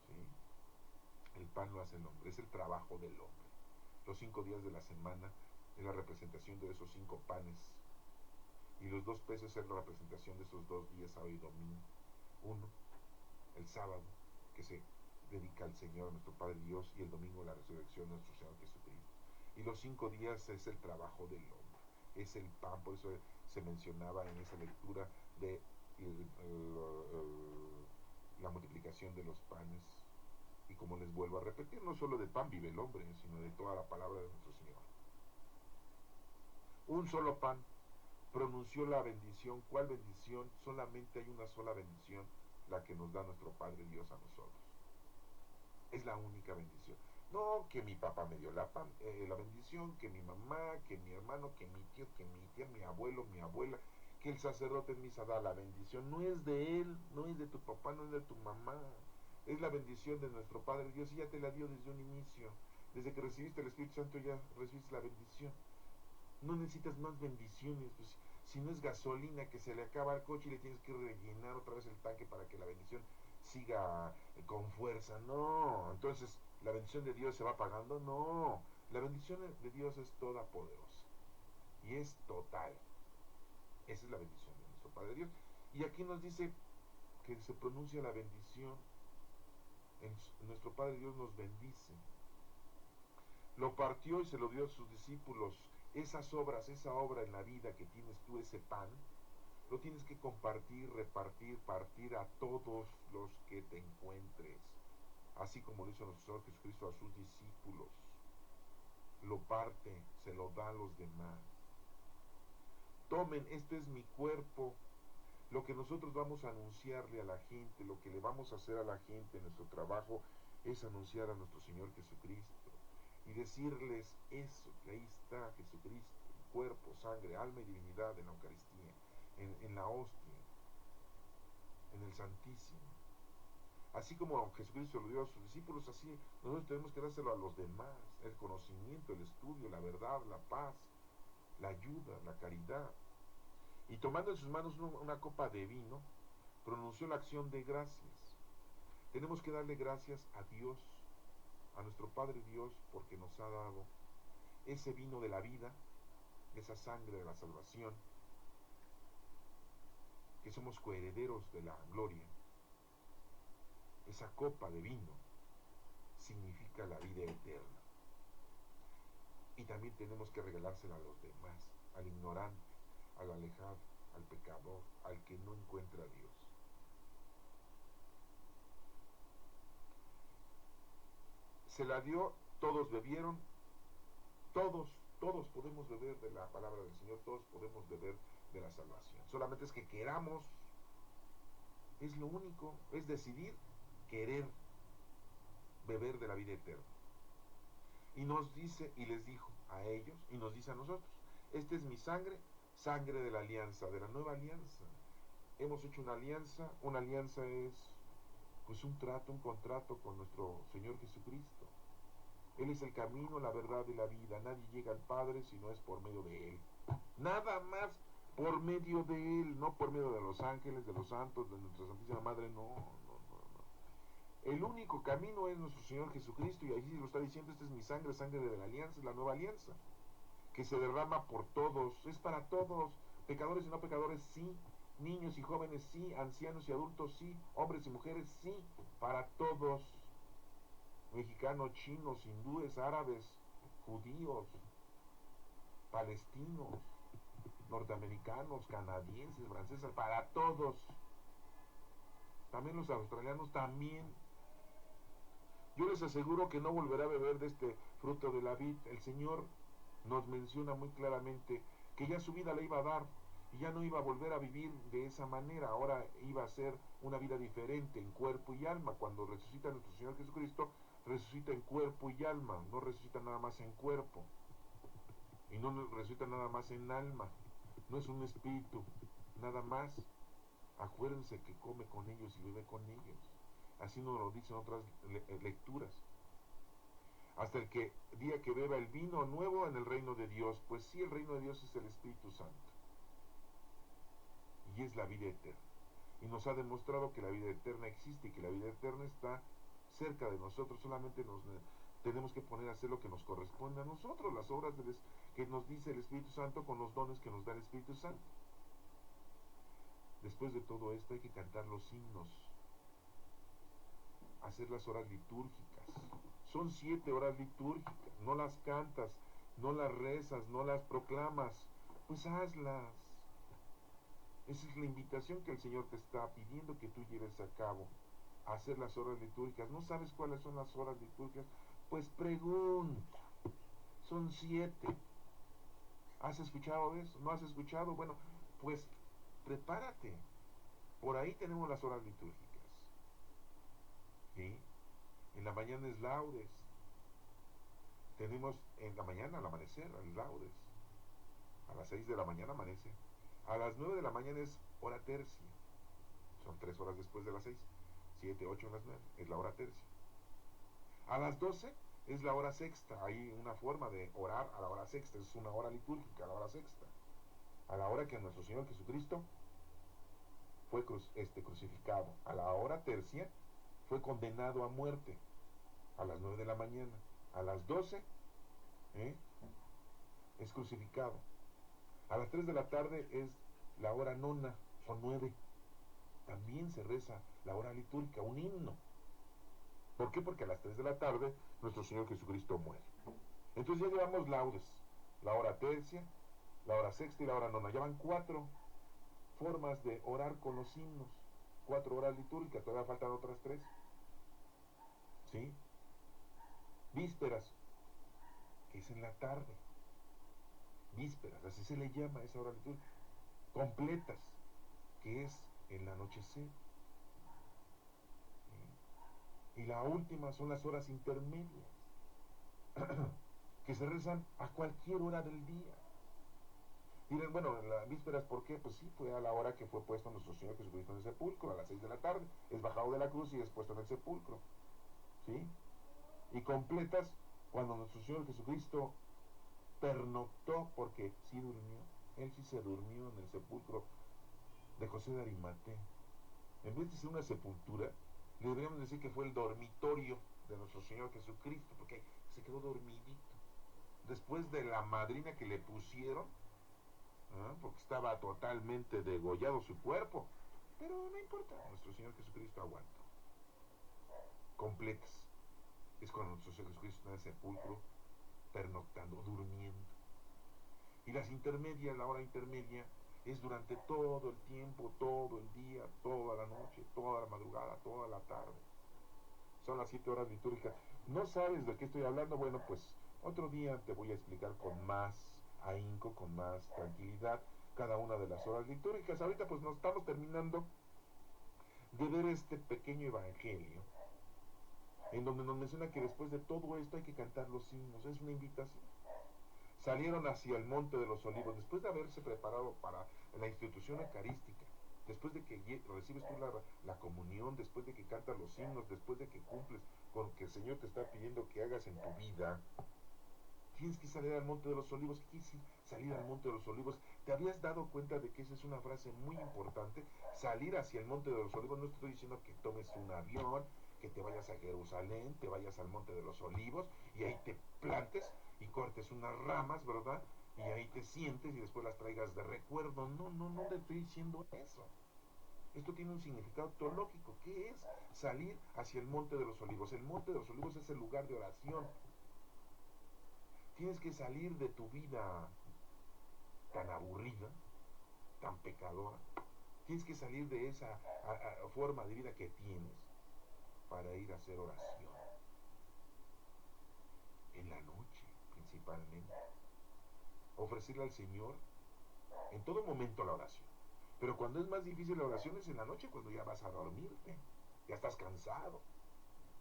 ¿Sí? El pan lo hace el hombre, es el trabajo del hombre. Los 5 días de la semana es la representación de esos 5 panes, y los 2 peces es la representación de esos 2 días, sábado y domingo. Uno, el sábado, que se dedica al Señor, a nuestro Padre Dios, y el domingo la resurrección de nuestro Señor Jesucristo. Y los 5 días es el trabajo del hombre, es el pan. Por eso se mencionaba en esa lectura de la multiplicación de los panes. Y como les vuelvo a repetir, no solo de pan vive el hombre, sino de toda la palabra de nuestro Señor. Un solo pan pronunció la bendición. ¿Cuál bendición? Solamente hay una sola bendición, la que nos da nuestro Padre Dios a nosotros. Es la única bendición. No que mi papá me dio la bendición, que mi mamá, que mi hermano, que mi tío, que mi tía, mi abuelo, mi abuela, que el sacerdote en misa da la bendición. No es de él, no es de tu papá, no es de tu mamá. Es la bendición de nuestro Padre Dios, y ya te la dio desde un inicio. Desde que recibiste el Espíritu Santo ya recibiste la bendición. No necesitas más bendiciones. Pues, si no es gasolina que se le acaba al coche y le tienes que rellenar otra vez el tanque para que la bendición siga con fuerza. No, entonces la bendición de Dios se va pagando. No, la bendición de Dios es toda poderosa y es total. Esa es la bendición de nuestro Padre Dios. Y aquí nos dice que se pronuncia la bendición. Nuestro Padre Dios nos bendice. Lo partió y se lo dio a sus discípulos. Esas obras, esa obra en la vida que tienes tú, ese pan, lo tienes que compartir, repartir, partir a todos los que te encuentres, así como lo hizo nuestro Señor Jesucristo a sus discípulos. Lo parte, se lo da a los demás. Tomen, este es mi cuerpo. Lo que nosotros vamos a anunciarle a la gente, lo que le vamos a hacer a la gente en nuestro trabajo, es anunciar a nuestro Señor Jesucristo y decirles eso, que ahí está Jesucristo, cuerpo, sangre, alma y divinidad en la Eucaristía, en la hostia, en el Santísimo. Así como Jesucristo lo dio a sus discípulos, así nosotros tenemos que dárselo a los demás. El conocimiento, el estudio, la verdad, la paz, la ayuda, la caridad. Y tomando en sus manos una copa de vino, pronunció la acción de gracias. Tenemos que darle gracias a Dios, a nuestro Padre Dios, porque nos ha dado ese vino de la vida, esa sangre de la salvación, que somos coherederos de la gloria. Esa copa de vino significa la vida eterna. Y también tenemos que regalársela a los demás, al ignorante, al alejado, al pecador, al que no encuentra a Dios. Se la dio, todos bebieron, todos podemos beber de la palabra del Señor, todos podemos beber de la salvación. Solamente es que queramos, es lo único, es decidir querer beber de la vida eterna. Y nos dice, y les dijo a ellos, y nos dice a nosotros, esta es mi sangre, sangre de la alianza, de la nueva alianza. Hemos hecho una alianza es pues un trato, un contrato con nuestro Señor Jesucristo. Él es el camino, la verdad y la vida. Nadie llega al Padre si no es por medio de Él. Nada más por medio de Él, no por medio de los ángeles, de los santos, de nuestra Santísima Madre, no. El único camino es nuestro Señor Jesucristo, y ahí lo está diciendo, esta es mi sangre, sangre de la alianza, es la nueva alianza, que se derrama por todos, es para todos, pecadores y no pecadores, sí, niños y jóvenes, sí, ancianos y adultos, sí, hombres y mujeres, sí, para todos, mexicanos, chinos, hindúes, árabes, judíos, palestinos, norteamericanos, canadienses, franceses, para todos, también los australianos, también. Yo les aseguro que no volverá a beber de este fruto de la vid. El Señor nos menciona muy claramente que ya su vida le iba a dar y ya no iba a volver a vivir de esa manera. Ahora iba a ser una vida diferente en cuerpo y alma. Cuando resucita nuestro Señor Jesucristo, resucita en cuerpo y alma, no resucita nada más en cuerpo y no resucita nada más en alma. No es un espíritu, nada más. Acuérdense que come con ellos y vive con ellos. Así nos lo dicen otras lecturas. Hasta el día que beba el vino nuevo en el reino de Dios. Pues sí, el reino de Dios es el Espíritu Santo. Y es la vida eterna. Y nos ha demostrado que la vida eterna existe y que la vida eterna está cerca de nosotros. Solamente tenemos que poner a hacer lo que nos corresponde a nosotros, las obras que nos dice el Espíritu Santo con los dones que nos da el Espíritu Santo. Después de todo esto hay que cantar los himnos, hacer las horas litúrgicas. Son 7 horas litúrgicas, no las cantas, no las rezas, no las proclamas, pues hazlas. Esa es la invitación que el Señor te está pidiendo que tú lleves a cabo, a hacer las horas litúrgicas. ¿No sabes cuáles son las horas litúrgicas? Pues pregunta. Son 7. ¿Has escuchado eso? ¿No has escuchado? Bueno, pues prepárate. Por ahí tenemos las horas litúrgicas. ¿Sí? En la mañana es laudes. Tenemos en la mañana al amanecer, el laudes. A las 6 de la mañana amanece. A las 9 de la mañana es hora tercia. Son 3 horas después de las 6. 7, 8 a las 9. Es la hora tercia. A las 12 es la hora sexta. Hay una forma de orar a la hora sexta. Es una hora litúrgica, a la hora sexta. A la hora que nuestro Señor Jesucristo fue crucificado. A la hora tercia fue condenado a muerte. A las 9 de la mañana. A las 12 es crucificado. A las 3 de la tarde es la hora nona, son 9. También se reza la hora litúrgica, un himno. ¿Por qué? Porque a las 3 de la tarde nuestro Señor Jesucristo muere. Entonces ya llevamos laudes, la hora tercia, la hora sexta y la hora nona. Ya van 4 formas de orar con los himnos, 4 horas litúrgicas, todavía faltan otras 3. ¿Sí? Vísperas, que es en la tarde. Vísperas, así se le llama a esa hora litúrgica. Completas, que es el anochecer. Y la última son las horas intermedias, que se rezan a cualquier hora del día. Dirán, bueno, en las vísperas, ¿por qué? Pues sí, fue a la hora que fue puesto nuestro Señor Jesucristo en el sepulcro, a las 6 de la tarde. Es bajado de la cruz y es puesto en el sepulcro. ¿Sí? Y completas cuando nuestro Señor Jesucristo pernoctó, porque sí durmió. Él sí se durmió en el sepulcro de José de Arimatea. En vez de ser una sepultura, le deberíamos decir que fue el dormitorio de nuestro Señor Jesucristo, porque se quedó dormidito. Después de la madrina que le pusieron, porque estaba totalmente degollado su cuerpo, pero no importa, nuestro Señor Jesucristo aguantó. Completas. Es cuando nuestro Señor Jesucristo está en el sepulcro, pernoctando, durmiendo. Y las intermedias, la hora intermedia, es durante todo el tiempo, todo el día, toda la noche, toda la madrugada, toda la tarde. Son las 7 horas litúrgicas. ¿No sabes de qué estoy hablando? Bueno, pues otro día te voy a explicar con más ahínco, con más tranquilidad, cada una de las horas litúrgicas. Ahorita pues nos estamos terminando de ver este pequeño evangelio en donde nos menciona que después de todo esto hay que cantar los himnos. Es una invitación. Salieron hacia el Monte de los Olivos, después de haberse preparado para la institución eucarística, después de que recibes tú la comunión, después de que cantas los himnos, después de que cumples con lo que el Señor te está pidiendo que hagas en tu vida, tienes que salir al Monte de los Olivos. ¿Qué quiere decir salir al Monte de los Olivos? ¿Te habías dado cuenta de que esa es una frase muy importante? Salir hacia el Monte de los Olivos. No te estoy diciendo que tomes un avión, que te vayas a Jerusalén, te vayas al Monte de los Olivos y ahí te plantes y cortes unas ramas, ¿verdad? Y ahí te sientes y después las traigas de recuerdo. No, no, no te estoy diciendo eso. Esto tiene un significado teológico. ¿Qué es salir hacia el Monte de los Olivos? El Monte de los Olivos es el lugar de oración. Tienes que salir de tu vida tan aburrida, tan pecadora. Tienes que salir de esa forma de vida que tienes para ir a hacer oración. En la noche, principalmente. Ofrecerle al Señor en todo momento la oración. Pero cuando es más difícil la oración es en la noche, cuando ya vas a dormirte. Ya estás cansado.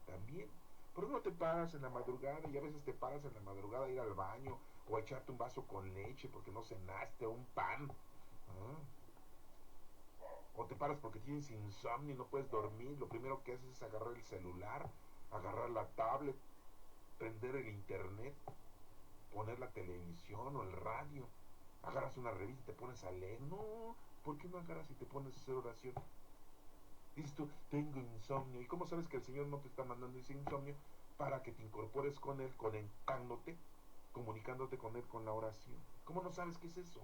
También. Pero no te paras en la madrugada, y a veces te paras en la madrugada a ir al baño o a echarte un vaso con leche porque no cenaste, o un pan. ¿Ah? O te paras porque tienes insomnio y no puedes dormir. Lo primero que haces es agarrar el celular, agarrar la tablet, prender el internet, poner la televisión o el radio. Agarras una revista y te pones a leer. No, ¿por qué no agarras y te pones a hacer oración? Dices tú, tengo insomnio. ¿Y cómo sabes que el Señor no te está mandando ese insomnio? Para que te incorpores con Él, conectándote, comunicándote con Él con la oración. ¿Cómo no sabes qué es eso?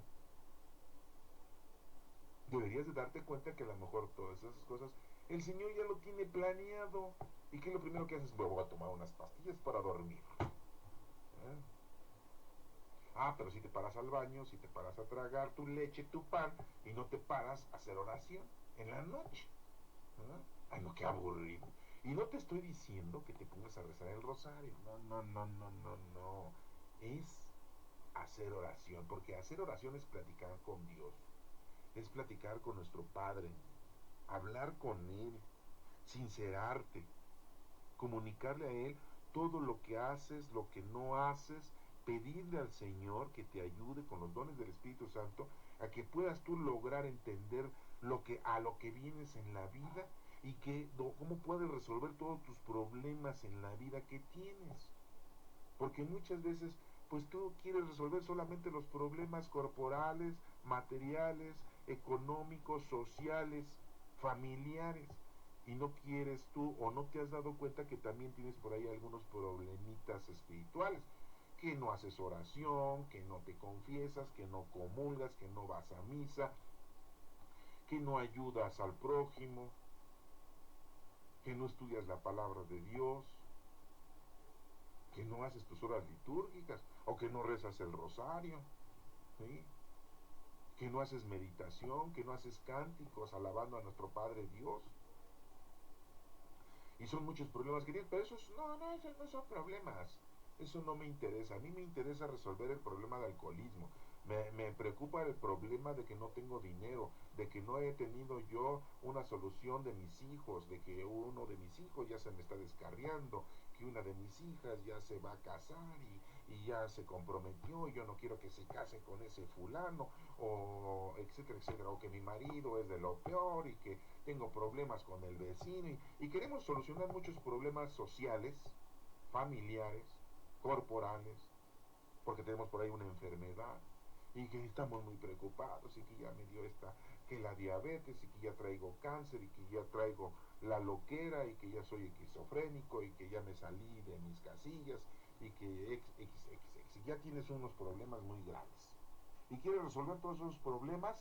Deberías de darte cuenta que a lo mejor todas esas cosas el Señor ya lo tiene planeado. ¿Y qué es lo primero que haces? Me voy a tomar unas pastillas para dormir. ¿Eh? Pero si te paras al baño, si te paras a tragar tu leche, tu pan, y no te paras a hacer oración en la noche. Ay, no, qué aburrido. Y no te estoy diciendo que te pongas a rezar el rosario. No, no, no, no, no, no. Es hacer oración, porque hacer oración es platicar con Dios, es platicar con nuestro Padre, hablar con Él, sincerarte, comunicarle a Él todo lo que haces, lo que no haces, pedirle al Señor que te ayude con los dones del Espíritu Santo a que puedas tú lograr entender a lo que vienes en la vida y cómo puedes resolver todos tus problemas en la vida que tienes. Porque muchas veces pues tú quieres resolver solamente los problemas corporales, materiales, económicos, sociales, familiares, y no quieres tú o no te has dado cuenta que también tienes por ahí algunos problemitas espirituales, que no haces oración, que no te confiesas, que no comulgas, que no vas a misa, que no ayudas al prójimo, que no estudias la palabra de Dios, que no haces tus horas litúrgicas o que no rezas el rosario, ¿sí? Que no haces meditación, que no haces cánticos alabando a nuestro Padre Dios. Y son muchos problemas que tienes, pero esos no son problemas. Eso no me interesa. A mí me interesa resolver el problema de alcoholismo. Me preocupa el problema de que no tengo dinero, de que no he tenido yo una solución de mis hijos, de que uno de mis hijos ya se me está descarriando, que una de mis hijas ya se va a casar y ya se comprometió y yo no quiero que se case con ese fulano, o etcétera, etcétera, o que mi marido es de lo peor y que tengo problemas con el vecino y queremos solucionar muchos problemas sociales, familiares, corporales, porque tenemos por ahí una enfermedad y que estamos muy preocupados y que ya me dio que la diabetes y que ya traigo cáncer y que ya traigo la loquera y que ya soy esquizofrénico y que ya me salí de mis casillas y que y ya tienes unos problemas muy graves y quieres resolver todos esos problemas,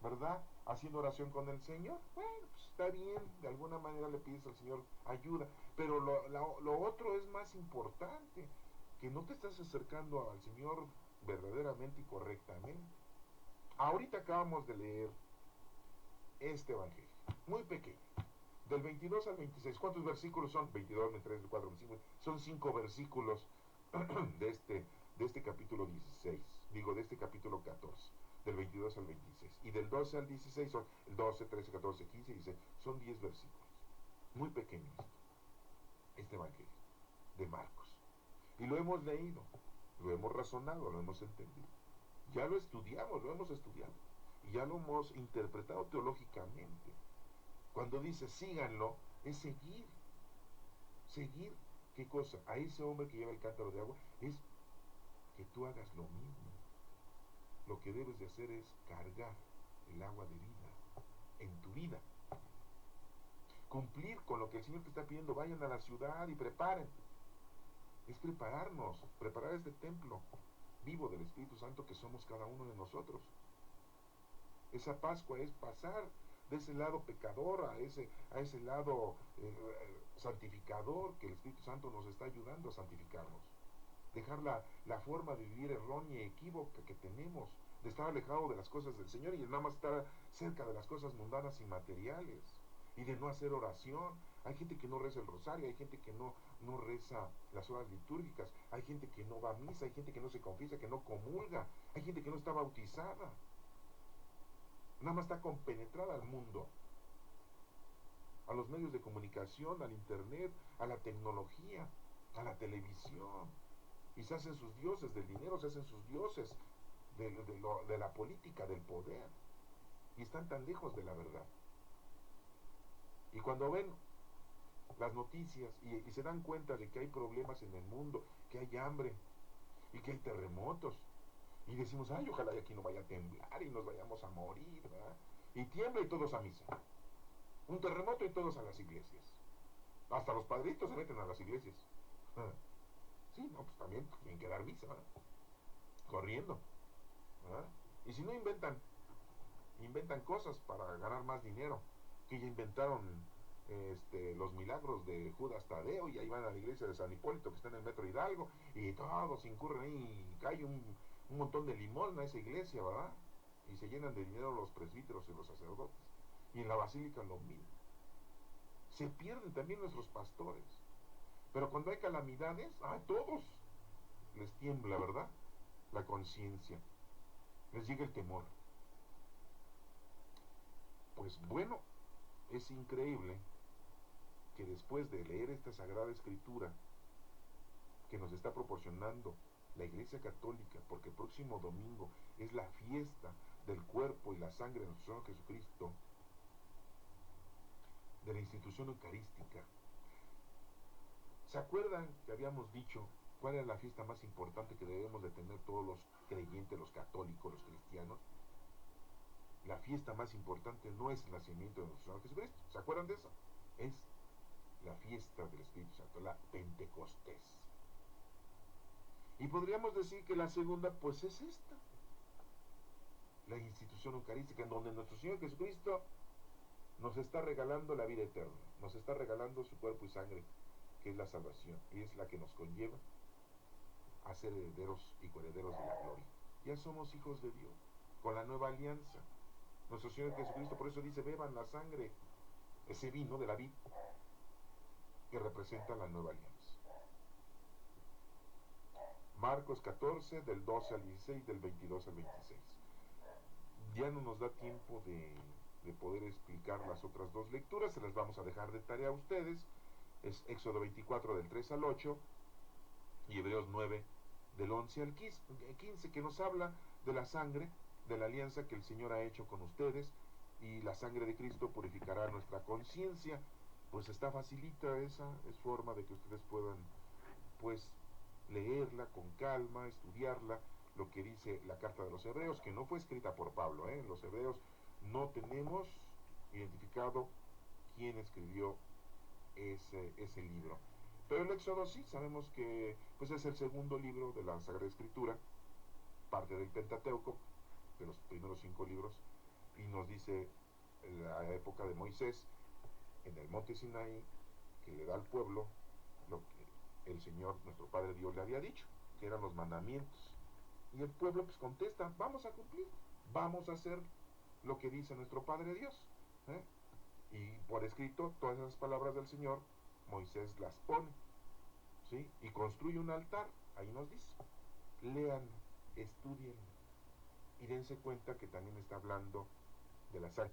¿verdad? Haciendo oración con el Señor. Bueno, pues está bien, de alguna manera le pides al Señor ayuda, pero lo otro es más importante, que no te estás acercando al Señor verdaderamente y correctamente. Ahorita acabamos de leer este evangelio, muy pequeño, del 22 al 26. ¿Cuántos versículos son? 22, 23, 24, 25. Son 5 versículos de este capítulo 16. Digo, de este capítulo 14. Del 22 al 26. Y del 12 al 16 son el 12, 13, 14, 15 y 16. Son 10 versículos. Muy pequeños. este Evangelio de Marcos. Y lo hemos leído, lo hemos razonado, lo hemos entendido. Ya lo estudiamos, lo hemos estudiado. Y ya lo hemos interpretado teológicamente. Cuando dice síganlo, es seguir. Seguir, ¿qué cosa? A ese hombre que lleva el cántaro de agua, es que tú hagas lo mismo. Lo que debes de hacer es cargar el agua de vida en tu vida. Cumplir con lo que el Señor te está pidiendo. Vayan a la ciudad y preparen. Es prepararnos, preparar este templo vivo del Espíritu Santo que somos cada uno de nosotros. Esa Pascua es pasar de ese lado pecador a ese lado santificador, que el Espíritu Santo nos está ayudando a santificarnos. Dejar la forma de vivir errónea y equívoca que tenemos, de estar alejado de las cosas del Señor y de nada más estar cerca de las cosas mundanas y materiales, y de no hacer oración. Hay gente que no reza el rosario, hay gente que no reza las horas litúrgicas, hay gente que no va a misa, hay gente que no se confiesa, que no comulga, hay gente que no está bautizada. Nada más está compenetrada al mundo, a los medios de comunicación, al internet, a la tecnología, a la televisión. Y se hacen sus dioses del dinero, se hacen sus dioses de la política, del poder. Y están tan lejos de la verdad. Y cuando ven las noticias y se dan cuenta de que hay problemas en el mundo, que hay hambre y que hay terremotos, y decimos, ay, ojalá aquí no vaya a temblar y nos vayamos a morir, ¿verdad? Y tiembla y todos a misa. Un terremoto y todos a las iglesias. Hasta los padritos se meten a las iglesias. Sí, no, pues también tienen que dar misa, ¿verdad? Corriendo, ¿verdad? Y si no inventan cosas para ganar más dinero, que ya inventaron los milagros de Judas Tadeo, y ahí van a la iglesia de San Hipólito que está en el Metro Hidalgo, y todos incurren ahí y cae un montón de limosna a esa iglesia, ¿verdad? Y se llenan de dinero los presbíteros y los sacerdotes. Y en la basílica lo mismo. Se pierden también nuestros pastores. Pero cuando hay calamidades, a todos les tiembla, ¿verdad? La conciencia. Les llega el temor. Pues bueno, es increíble que después de leer esta Sagrada Escritura que nos está proporcionando la Iglesia Católica, porque el próximo domingo es la fiesta del cuerpo y la sangre de nuestro Señor Jesucristo, de la institución eucarística. ¿Se acuerdan que habíamos dicho cuál era la fiesta más importante que debemos de tener todos los creyentes, los católicos, los cristianos? La fiesta más importante no es el nacimiento de nuestro Señor Jesucristo. ¿Se acuerdan de eso? Es la fiesta del Espíritu Santo, la Pentecostés. Y podríamos decir que la segunda, pues es esta, la institución eucarística, en donde nuestro Señor Jesucristo nos está regalando la vida eterna, nos está regalando su cuerpo y sangre, que es la salvación, y es la que nos conlleva a ser herederos y coherederos de la gloria. Ya somos hijos de Dios, con la nueva alianza. Nuestro Señor Jesucristo por eso dice, beban la sangre, ese vino de la vid, que representa la nueva alianza. Marcos 14, del 12 al 16, del 22 al 26. Ya no nos da tiempo de poder explicar las otras dos lecturas, se las vamos a dejar de tarea a ustedes. Es Éxodo 24 del 3 al 8 y Hebreos 9 del 11 al 15, que nos habla de la sangre, de la alianza que el Señor ha hecho con ustedes, y la sangre de Cristo purificará nuestra conciencia. Pues está facilita, esa es forma de que ustedes puedan pues leerla con calma, estudiarla, lo que dice la carta de los Hebreos, que no fue escrita por Pablo, en los Hebreos no tenemos identificado quién escribió ese libro. Pero el Éxodo sí, sabemos que pues es el segundo libro de la Sagrada Escritura, parte del Pentateuco, de los primeros 5 libros, y nos dice en la época de Moisés, en el monte Sinaí, que le da al pueblo lo que el Señor, nuestro Padre Dios, le había dicho, que eran los mandamientos. Y el pueblo pues contesta, vamos a cumplir, vamos a hacer lo que dice nuestro Padre Dios. Y por escrito, todas esas palabras del Señor, Moisés las pone, ¿sí? Y construye un altar, ahí nos dice, lean, estudien, y dense cuenta que también está hablando de la sangre